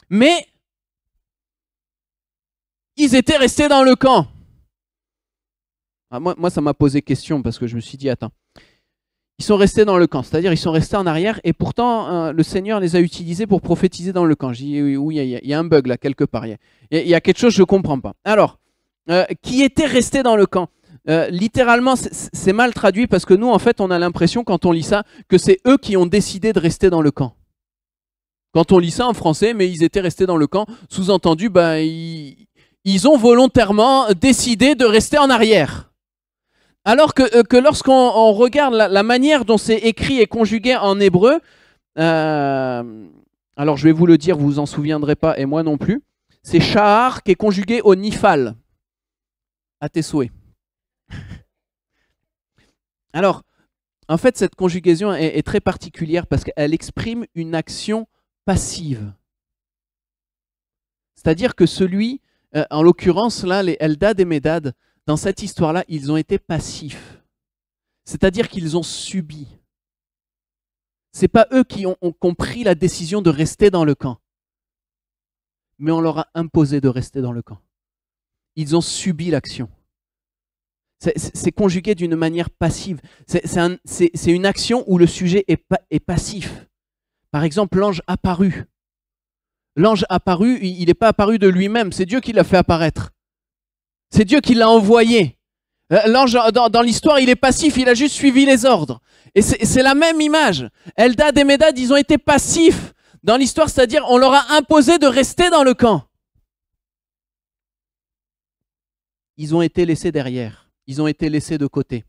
Mais ils étaient restés dans le camp. Ah, moi, ça m'a posé question parce que je me suis dit, attends. Ils sont restés dans le camp, c'est-à-dire ils sont restés en arrière et pourtant le Seigneur les a utilisés pour prophétiser dans le camp. Je dis oui, il y a un bug là quelque part. Il y a quelque chose que je ne comprends pas. Alors, qui était resté dans le camp? Littéralement, c'est mal traduit parce que nous, en fait, on a l'impression quand on lit ça que c'est eux qui ont décidé de rester dans le camp. Quand on lit ça en français, mais ils étaient restés dans le camp, sous-entendu, ils ont volontairement décidé de rester en arrière. Alors que lorsqu'on regarde la manière dont c'est écrit et conjugué en hébreu, alors je vais vous le dire, vous vous en souviendrez pas, et moi non plus, c'est shahar qui est conjugué au nifal, à tes souhaits. Alors, en fait, cette conjugaison est très particulière parce qu'elle exprime une action passive. C'est-à-dire que celui, en l'occurrence là, les Eldad et Médad, dans cette histoire-là, ils ont été passifs. C'est-à-dire qu'ils ont subi. Ce n'est pas eux qui ont pris la décision de rester dans le camp. Mais on leur a imposé de rester dans le camp. Ils ont subi l'action. C'est conjugué d'une manière passive. C'est une action où le sujet est passif. Par exemple, l'ange apparu. L'ange apparu, il n'est pas apparu de lui-même, c'est Dieu qui l'a fait apparaître. C'est Dieu qui l'a envoyé. L'ange, dans l'histoire, il est passif, il a juste suivi les ordres. Et c'est la même image. Eldad et Médad, ils ont été passifs dans l'histoire, c'est-à-dire on leur a imposé de rester dans le camp. Ils ont été laissés derrière. Ils ont été laissés de côté.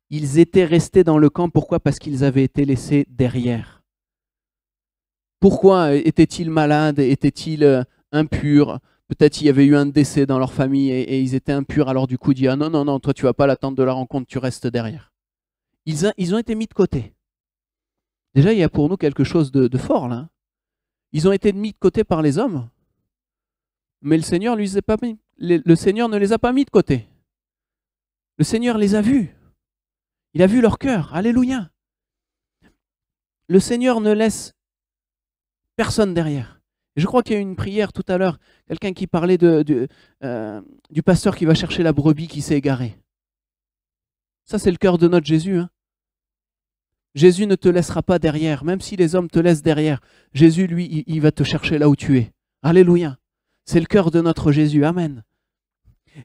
Ils étaient restés dans le camp, pourquoi? Parce qu'ils avaient été laissés derrière. Pourquoi étaient-ils malades? Étaient-ils impurs? Peut-être il y avait eu un décès dans leur famille et ils étaient impurs, alors du coup, dit ah non, toi tu vas pas à la tente de la rencontre, tu restes derrière. Ils ont été mis de côté. Déjà, il y a pour nous quelque chose de fort là. Ils ont été mis de côté par les hommes, mais le Seigneur ne les a pas mis de côté. Le Seigneur les a vus. Il a vu leur cœur. Alléluia. Le Seigneur ne laisse personne derrière. Et je crois qu'il y a eu une prière tout à l'heure, quelqu'un qui parlait du pasteur qui va chercher la brebis qui s'est égarée. Ça, c'est le cœur de notre Jésus. Hein. Jésus ne te laissera pas derrière, même si les hommes te laissent derrière. Jésus, lui, il va te chercher là où tu es. Alléluia. C'est le cœur de notre Jésus. Amen.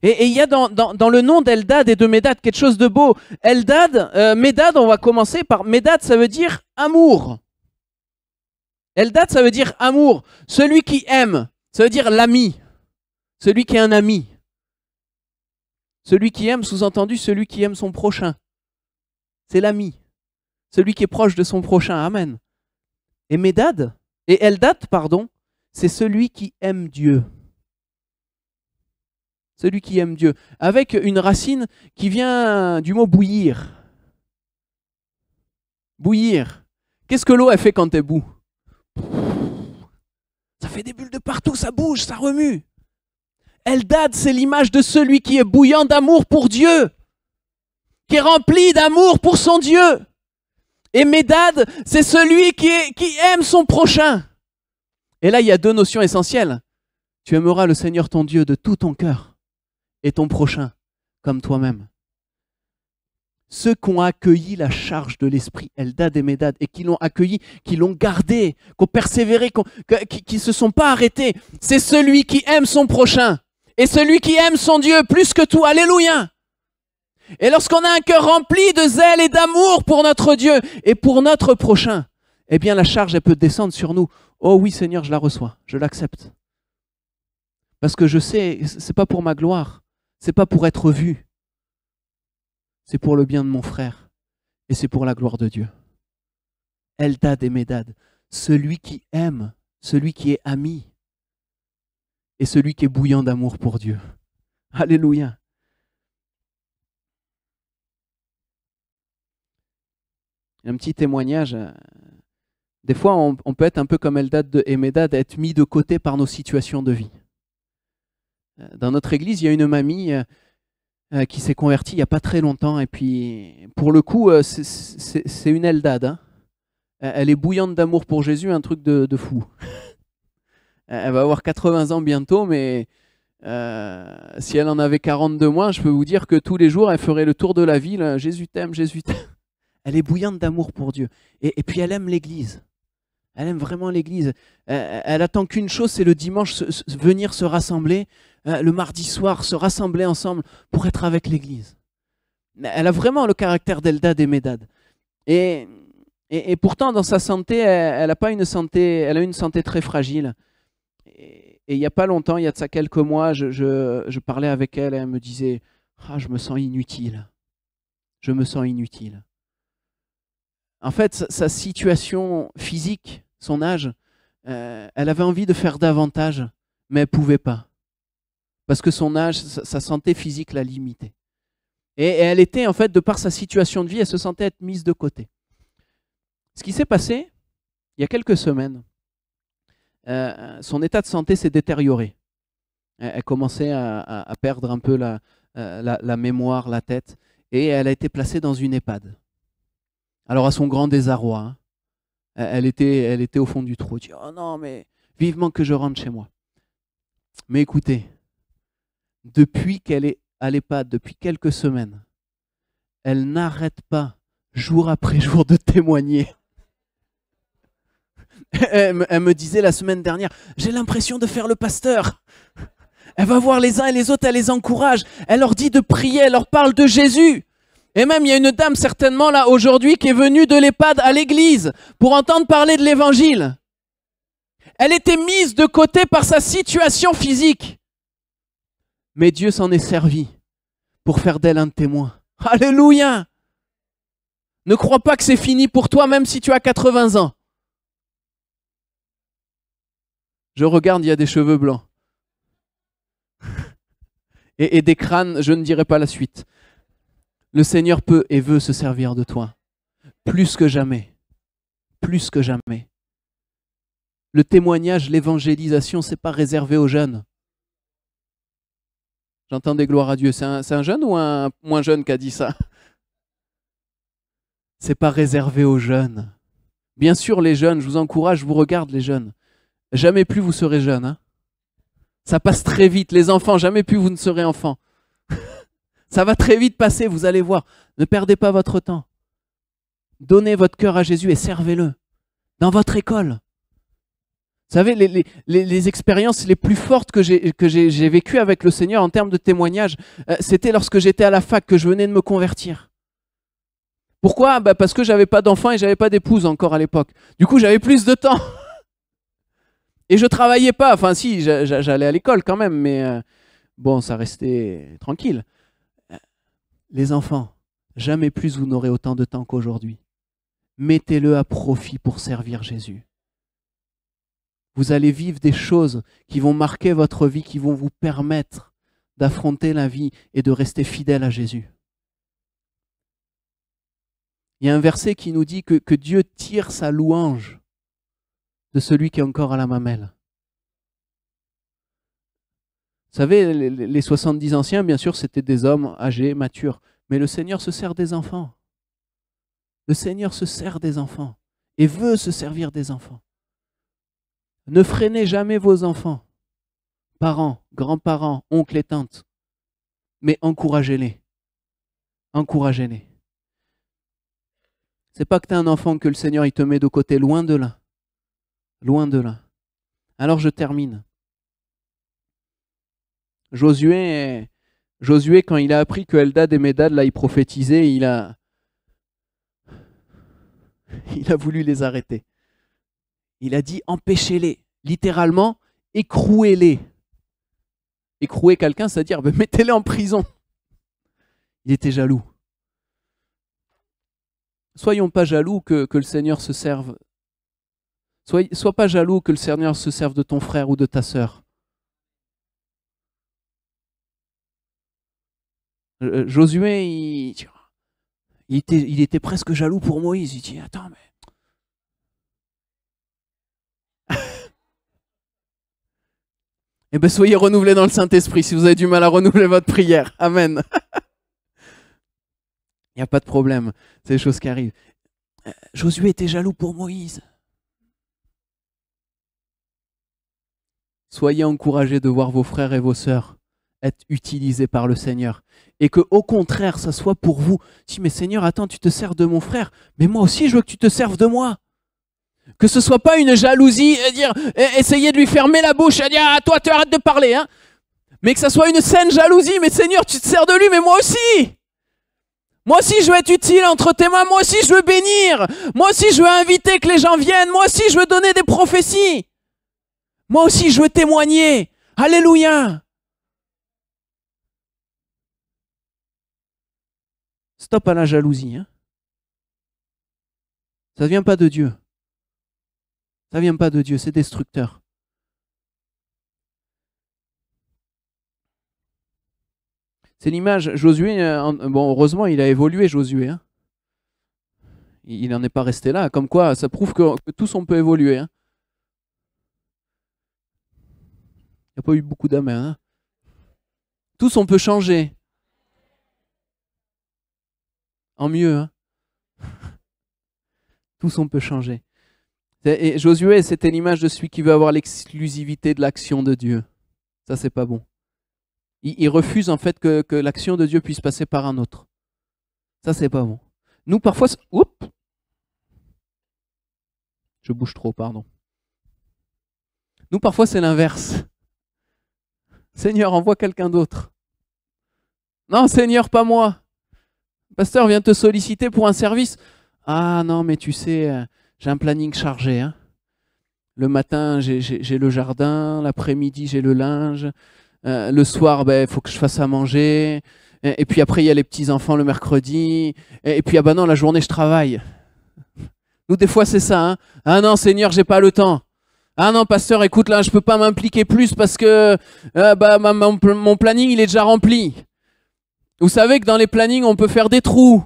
Et il y a dans le nom d'Eldad et de Médad quelque chose de beau. Médad, on va commencer par Médad, ça veut dire amour. Eldad, ça veut dire amour. Celui qui aime, ça veut dire l'ami. Celui qui est un ami. Celui qui aime, sous-entendu, celui qui aime son prochain. C'est l'ami. Celui qui est proche de son prochain. Amen. Et Eldad, c'est celui qui aime Dieu. celui qui aime Dieu, avec une racine qui vient du mot bouillir. Bouillir. Qu'est-ce que l'eau, elle fait quand elle bout? Ça fait des bulles de partout, ça bouge, ça remue. Eldad, c'est l'image de celui qui est bouillant d'amour pour Dieu, qui est rempli d'amour pour son Dieu. Et Médad, c'est celui qui aime son prochain. Et là, il y a deux notions essentielles. Tu aimeras le Seigneur ton Dieu de tout ton cœur et ton prochain comme toi-même. Ceux qui ont accueilli la charge de l'esprit, Eldad et Médad, et qui l'ont accueilli, qui l'ont gardé, qui ont persévéré, qui ne se sont pas arrêtés, c'est celui qui aime son prochain et celui qui aime son Dieu plus que tout. Alléluia! Et lorsqu'on a un cœur rempli de zèle et d'amour pour notre Dieu et pour notre prochain, eh bien la charge, elle peut descendre sur nous. Oh oui Seigneur, je la reçois, je l'accepte. Parce que je sais, c'est pas pour ma gloire, c'est pas pour être vu. C'est pour le bien de mon frère et c'est pour la gloire de Dieu. Eldad et Médad, celui qui aime, celui qui est ami et celui qui est bouillant d'amour pour Dieu. Alléluia. Un petit témoignage. Des fois, on peut être un peu comme Eldad et Médad, être mis de côté par nos situations de vie. Dans notre église, il y a une mamie qui s'est convertie il n'y a pas très longtemps. Et puis, pour le coup, c'est une Eldad. Hein. Elle est bouillante d'amour pour Jésus, un truc de fou. Elle va avoir 80 ans bientôt, mais si elle en avait 42 moins, je peux vous dire que tous les jours, elle ferait le tour de la ville. Jésus t'aime, Jésus t'aime. Elle est bouillante d'amour pour Dieu. Et puis elle aime l'église. Elle aime vraiment l'église. Elle attend qu'une chose, c'est le dimanche venir se rassembler, le mardi soir se rassembler ensemble pour être avec l'église. Elle a vraiment le caractère d'Eldad et Médad. Et pourtant, dans sa santé, elle a pas une santé, elle a une santé très fragile. Et il n'y a pas longtemps, il y a de ça quelques mois, je parlais avec elle et elle me disait « Ah, je me sens inutile. Je me sens inutile. » En fait, sa situation physique, son âge, elle avait envie de faire davantage, mais elle ne pouvait pas. Parce que son âge, sa santé physique l'a limitée. Et elle était, en fait, de par sa situation de vie, elle se sentait être mise de côté. Ce qui s'est passé, il y a quelques semaines, son état de santé s'est détérioré. Elle commençait à perdre un peu la mémoire, la tête, et elle a été placée dans une EHPAD. Alors à son grand désarroi, hein, elle était au fond du trou. Elle dit « Oh non, mais vivement que je rentre chez moi. » Mais écoutez, depuis qu'elle est à l'EHPAD, depuis quelques semaines, elle n'arrête pas, jour après jour, de témoigner. Elle me disait la semaine dernière, j'ai l'impression de faire le pasteur. Elle va voir les uns et les autres, elle les encourage. Elle leur dit de prier, elle leur parle de Jésus. Et même, il y a une dame certainement là aujourd'hui qui est venue de l'EHPAD à l'église pour entendre parler de l'évangile. Elle était mise de côté par sa situation physique. Mais Dieu s'en est servi pour faire d'elle un témoin. Alléluia! Ne crois pas que c'est fini pour toi, même si tu as 80 ans. Je regarde, il y a des cheveux blancs. Et des crânes, je ne dirai pas la suite. Le Seigneur peut et veut se servir de toi. Plus que jamais. Plus que jamais. Le témoignage, l'évangélisation, ce n'est pas réservé aux jeunes. J'entends des gloires à Dieu. C'est un jeune ou un moins jeune qui a dit ça? Ce n'est pas réservé aux jeunes. Bien sûr, les jeunes, je vous encourage, je vous regarde les jeunes. Jamais plus vous serez jeunes. Hein? Ça passe très vite. Les enfants, jamais plus vous ne serez enfants. Ça va très vite passer, vous allez voir. Ne perdez pas votre temps. Donnez votre cœur à Jésus et servez-le. Dans votre école. Vous savez, les expériences les plus fortes que j'ai vécues avec le Seigneur en termes de témoignage, c'était lorsque j'étais à la fac, que je venais de me convertir. Pourquoi? Parce que j'avais pas d'enfant et j'avais pas d'épouse encore à l'époque. Du coup, j'avais plus de temps. Et je travaillais pas. Enfin, si, j'allais à l'école quand même, mais bon, ça restait tranquille. Les enfants, jamais plus vous n'aurez autant de temps qu'aujourd'hui. Mettez-le à profit pour servir Jésus. Vous allez vivre des choses qui vont marquer votre vie, qui vont vous permettre d'affronter la vie et de rester fidèle à Jésus. Il y a un verset qui nous dit que Dieu tire sa louange de celui qui est encore à la mamelle. Vous savez, les 70 anciens, bien sûr, c'était des hommes âgés, matures. Mais le Seigneur se sert des enfants. Le Seigneur se sert des enfants et veut se servir des enfants. Ne freinez jamais vos enfants, parents, grands-parents, oncles et tantes, mais encouragez-les. Encouragez-les. C'est pas que tu as un enfant que le Seigneur il te met de côté, loin de là. Loin de là. Alors je termine. Josué, quand il a appris que Eldad et Médad, là, ils prophétisaient, il a voulu les arrêter. Il a dit empêchez-les, littéralement, écrouez-les. Écrouer quelqu'un, c'est-à-dire mettez-les en prison. Il était jaloux. Soyons pas jaloux que le Seigneur se serve. Sois pas jaloux que le Seigneur se serve de ton frère ou de ta sœur. Josué, il était presque jaloux pour Moïse. Il dit, attends, mais... Eh bien, soyez renouvelés dans le Saint-Esprit si vous avez du mal à renouveler votre prière. Amen. Il n'y a pas de problème. C'est des choses qui arrivent. Josué était jaloux pour Moïse. Soyez encouragés de voir vos frères et vos sœurs être utilisés par le Seigneur. Et que, au contraire, ça soit pour vous. Si, mais Seigneur, attends, tu te sers de mon frère, mais moi aussi, je veux que tu te serves de moi. Que ce soit pas une jalousie, essayer de lui fermer la bouche, et dire, ah, toi, tu arrêtes de parler, hein. Mais que ça soit une saine jalousie, mais Seigneur, tu te sers de lui, mais moi aussi. Moi aussi, je veux être utile entre tes mains. Moi aussi, je veux bénir. Moi aussi, je veux inviter que les gens viennent. Moi aussi, je veux donner des prophéties. Moi aussi, je veux témoigner. Alléluia. Stop à la jalousie. Hein. Ça ne vient pas de Dieu. Ça ne vient pas de Dieu, c'est destructeur. C'est l'image, Josué, bon, heureusement, il a évolué, Josué. Hein. Il n'en est pas resté là. Comme quoi, ça prouve que tous, on peut évoluer. Hein. Il n'y a pas eu beaucoup d'amens. Hein. Tous, on peut changer. En mieux. Hein. Tous, on peut changer. Et Josué, c'était l'image de celui qui veut avoir l'exclusivité de l'action de Dieu. Ça, c'est pas bon. Il refuse en fait que l'action de Dieu puisse passer par un autre. Ça, c'est pas bon. Nous, parfois... Oups, je bouge trop, pardon. Nous, parfois, c'est l'inverse. Seigneur, envoie quelqu'un d'autre. Non, Seigneur, pas moi. Pasteur vient te solliciter pour un service. Ah non, mais tu sais, j'ai un planning chargé. Hein. Le matin, j'ai le jardin. L'après-midi, j'ai le linge. Le soir, il faut que je fasse à manger. Et puis après, il y a les petits-enfants le mercredi. Et puis, ah bah non, la journée, je travaille. Nous, des fois, c'est ça. Hein. Ah non, Seigneur, j'ai pas le temps. Ah non, pasteur, écoute, là, je peux pas m'impliquer plus parce que mon planning, il est déjà rempli. Vous savez que dans les plannings, on peut faire des trous.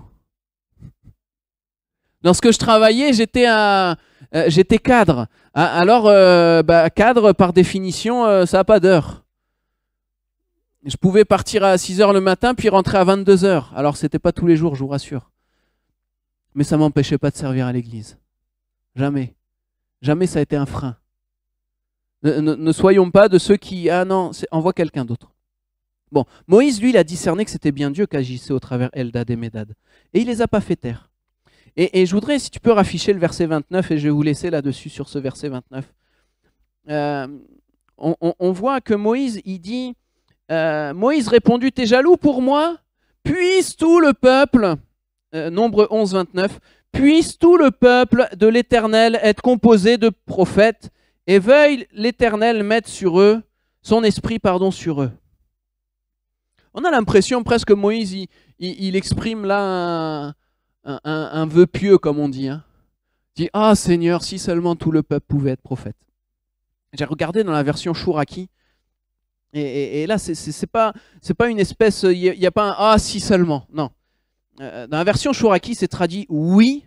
Lorsque je travaillais, j'étais cadre. Alors, cadre, par définition, ça n'a pas d'heure. Je pouvais partir à 6 h le matin, puis rentrer à 22 h. Alors, ce n'était pas tous les jours, je vous rassure. Mais ça ne m'empêchait pas de servir à l'église. Jamais. Jamais ça a été un frein. Ne soyons pas de ceux qui... Ah non, envoie quelqu'un d'autre. Bon, Moïse, lui, il a discerné que c'était bien Dieu qui agissait au travers Eldad et Médad. Et il ne les a pas fait taire. Et je voudrais, si tu peux rafficher le verset 29, et je vais vous laisser là-dessus sur ce verset 29. On voit que Moïse, il dit, Moïse répondit, t'es jaloux pour moi? Puisse tout le peuple, Nombre 11, 29, puisse tout le peuple de l'Éternel être composé de prophètes, et veuille l'Éternel mettre sur eux, son esprit, sur eux. On a l'impression presque que Moïse, il exprime là un vœu pieux, comme on dit. Hein. Il dit, ah Seigneur, si seulement tout le peuple pouvait être prophète. J'ai regardé dans la version Chouraki, Et là, c'est pas une espèce, il n'y a pas un ah si seulement. Non. Dans la version Chouraki, c'est traduit oui,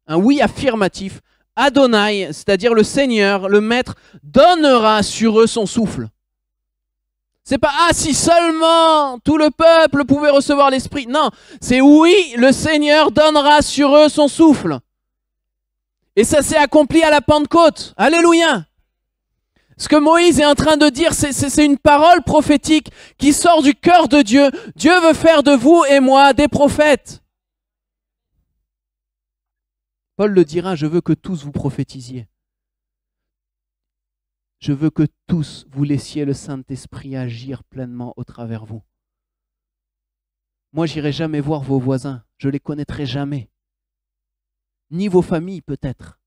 un oui affirmatif. Adonai, c'est-à-dire le Seigneur, le Maître, donnera sur eux son souffle. C'est pas ah si seulement tout le peuple pouvait recevoir l'Esprit. Non, c'est oui, le Seigneur donnera sur eux son souffle. Et ça s'est accompli à la Pentecôte. Alléluia. Ce que Moïse est en train de dire, c'est une parole prophétique qui sort du cœur de Dieu. Dieu veut faire de vous et moi des prophètes. Paul le dira, je veux que tous vous prophétisiez. Je veux que tous vous laissiez le Saint-Esprit agir pleinement au travers vous. Moi, j'irai jamais voir vos voisins, je les connaîtrai jamais. Ni vos familles peut-être.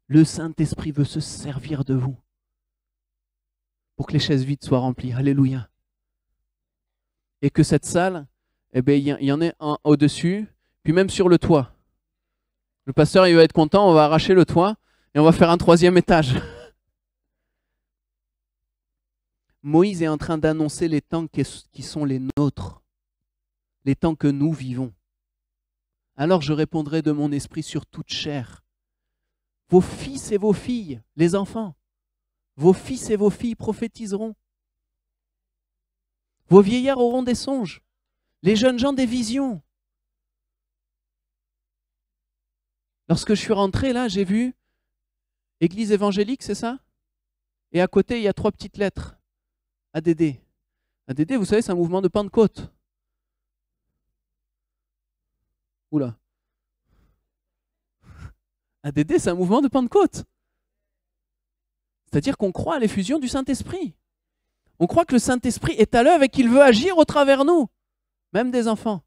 Le Saint-Esprit veut se servir de vous pour que les chaises vides soient remplies. Alléluia. Et que cette salle, eh bien, il y en ait un au-dessus, puis même sur le toit. Le pasteur, il va être content, on va arracher le toit et on va faire un 3e étage. Moïse est en train d'annoncer les temps qui sont les nôtres, les temps que nous vivons. Alors je répondrai de mon esprit sur toute chair. Vos fils et vos filles, les enfants, vos fils et vos filles prophétiseront. Vos vieillards auront des songes, les jeunes gens des visions. Lorsque je suis rentré là, j'ai vu Église évangélique, c'est ça? Et à côté, il y a 3 petites lettres. ADD. ADD, vous savez, c'est un mouvement de Pentecôte. Oula. ADD, c'est un mouvement de Pentecôte. C'est-à-dire qu'on croit à l'effusion du Saint-Esprit. On croit que le Saint-Esprit est à l'œuvre et qu'il veut agir au travers nous, même des enfants.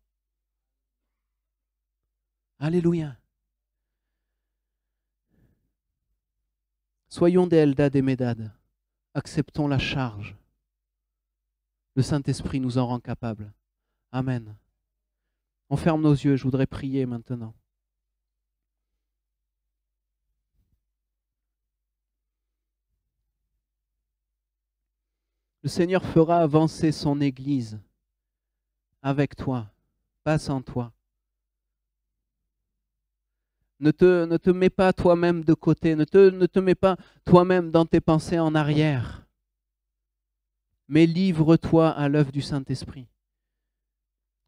Alléluia. Soyons des Eldad et Médad. Acceptons la charge. Le Saint-Esprit nous en rend capables. Amen. On ferme nos yeux, je voudrais prier maintenant. Le Seigneur fera avancer son Église avec toi, pas sans toi. Ne te mets pas toi-même de côté, ne te mets pas toi-même dans tes pensées en arrière, mais livre-toi à l'œuvre du Saint-Esprit.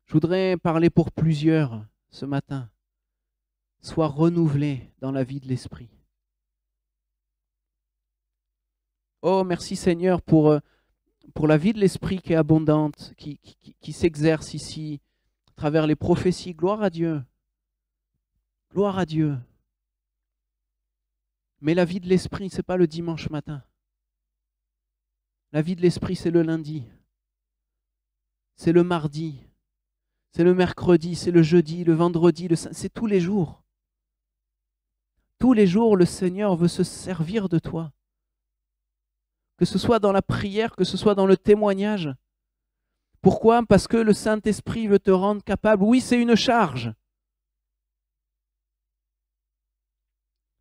Je voudrais parler pour plusieurs ce matin. Sois renouvelé dans la vie de l'Esprit. Oh, merci Seigneur pour la vie de l'Esprit qui est abondante, qui s'exerce ici, à travers les prophéties. Gloire à Dieu. Gloire à Dieu. Mais la vie de l'Esprit, ce n'est pas le dimanche matin. La vie de l'Esprit, c'est le lundi. C'est le mardi. C'est le mercredi, c'est le jeudi, le vendredi, c'est tous les jours. Tous les jours, le Seigneur veut se servir de toi. Que ce soit dans la prière, que ce soit dans le témoignage. Pourquoi? Parce que le Saint-Esprit veut te rendre capable. Oui, c'est une charge.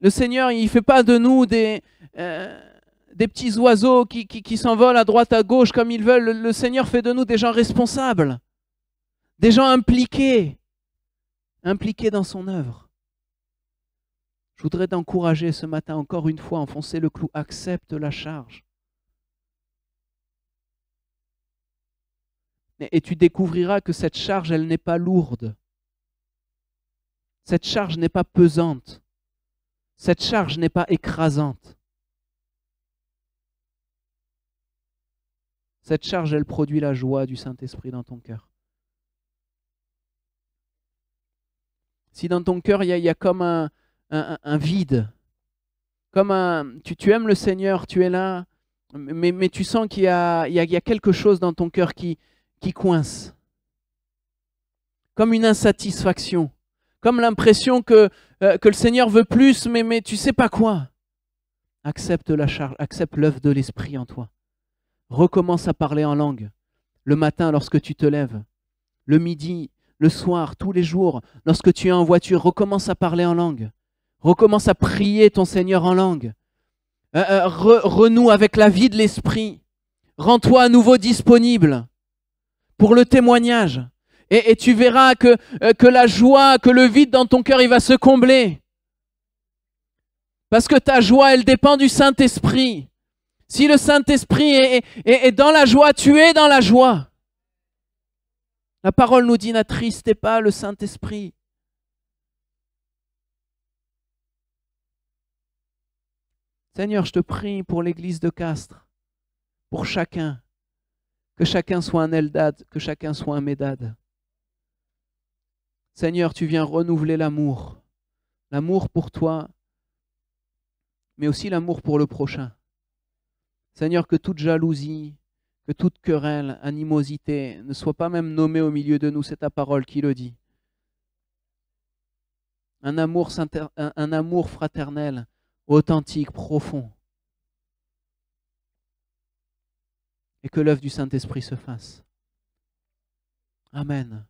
Le Seigneur, il ne fait pas de nous des petits oiseaux qui s'envolent à droite, à gauche comme ils veulent. Le Seigneur fait de nous des gens responsables, des gens impliqués dans son œuvre. Je voudrais t'encourager ce matin, encore une fois, enfoncer le clou. Accepte la charge. Et tu découvriras que cette charge, elle n'est pas lourde. Cette charge n'est pas pesante. Cette charge n'est pas écrasante. Cette charge, elle produit la joie du Saint-Esprit dans ton cœur. Si dans ton cœur, il y a comme un vide, comme tu aimes le Seigneur, tu es là, mais tu sens qu'il y a quelque chose dans ton cœur qui coince, comme une insatisfaction, comme l'impression que le Seigneur veut plus, mais tu ne sais pas quoi. Accepte la charge, accepte l'œuvre de l'Esprit en toi. Recommence à parler en langue, le matin lorsque tu te lèves, le midi, le soir, tous les jours, lorsque tu es en voiture, recommence à parler en langue. Recommence à prier ton Seigneur en langue. renoue avec la vie de l'esprit. Rends-toi à nouveau disponible pour le témoignage. Et tu verras que la joie, que le vide dans ton cœur, il va se combler. Parce que ta joie, elle dépend du Saint-Esprit. Si le Saint-Esprit est dans la joie, tu es dans la joie. La parole nous dit, n'attristez pas le Saint-Esprit. Seigneur, je te prie pour l'église de Castres, pour chacun, que chacun soit un Eldad, que chacun soit un Médad. Seigneur, tu viens renouveler l'amour pour toi, mais aussi l'amour pour le prochain. Seigneur, que toute jalousie, que toute querelle, animosité ne soit pas même nommée au milieu de nous, c'est ta parole qui le dit. Un amour fraternel, authentique, profond. Et que l'œuvre du Saint-Esprit se fasse. Amen.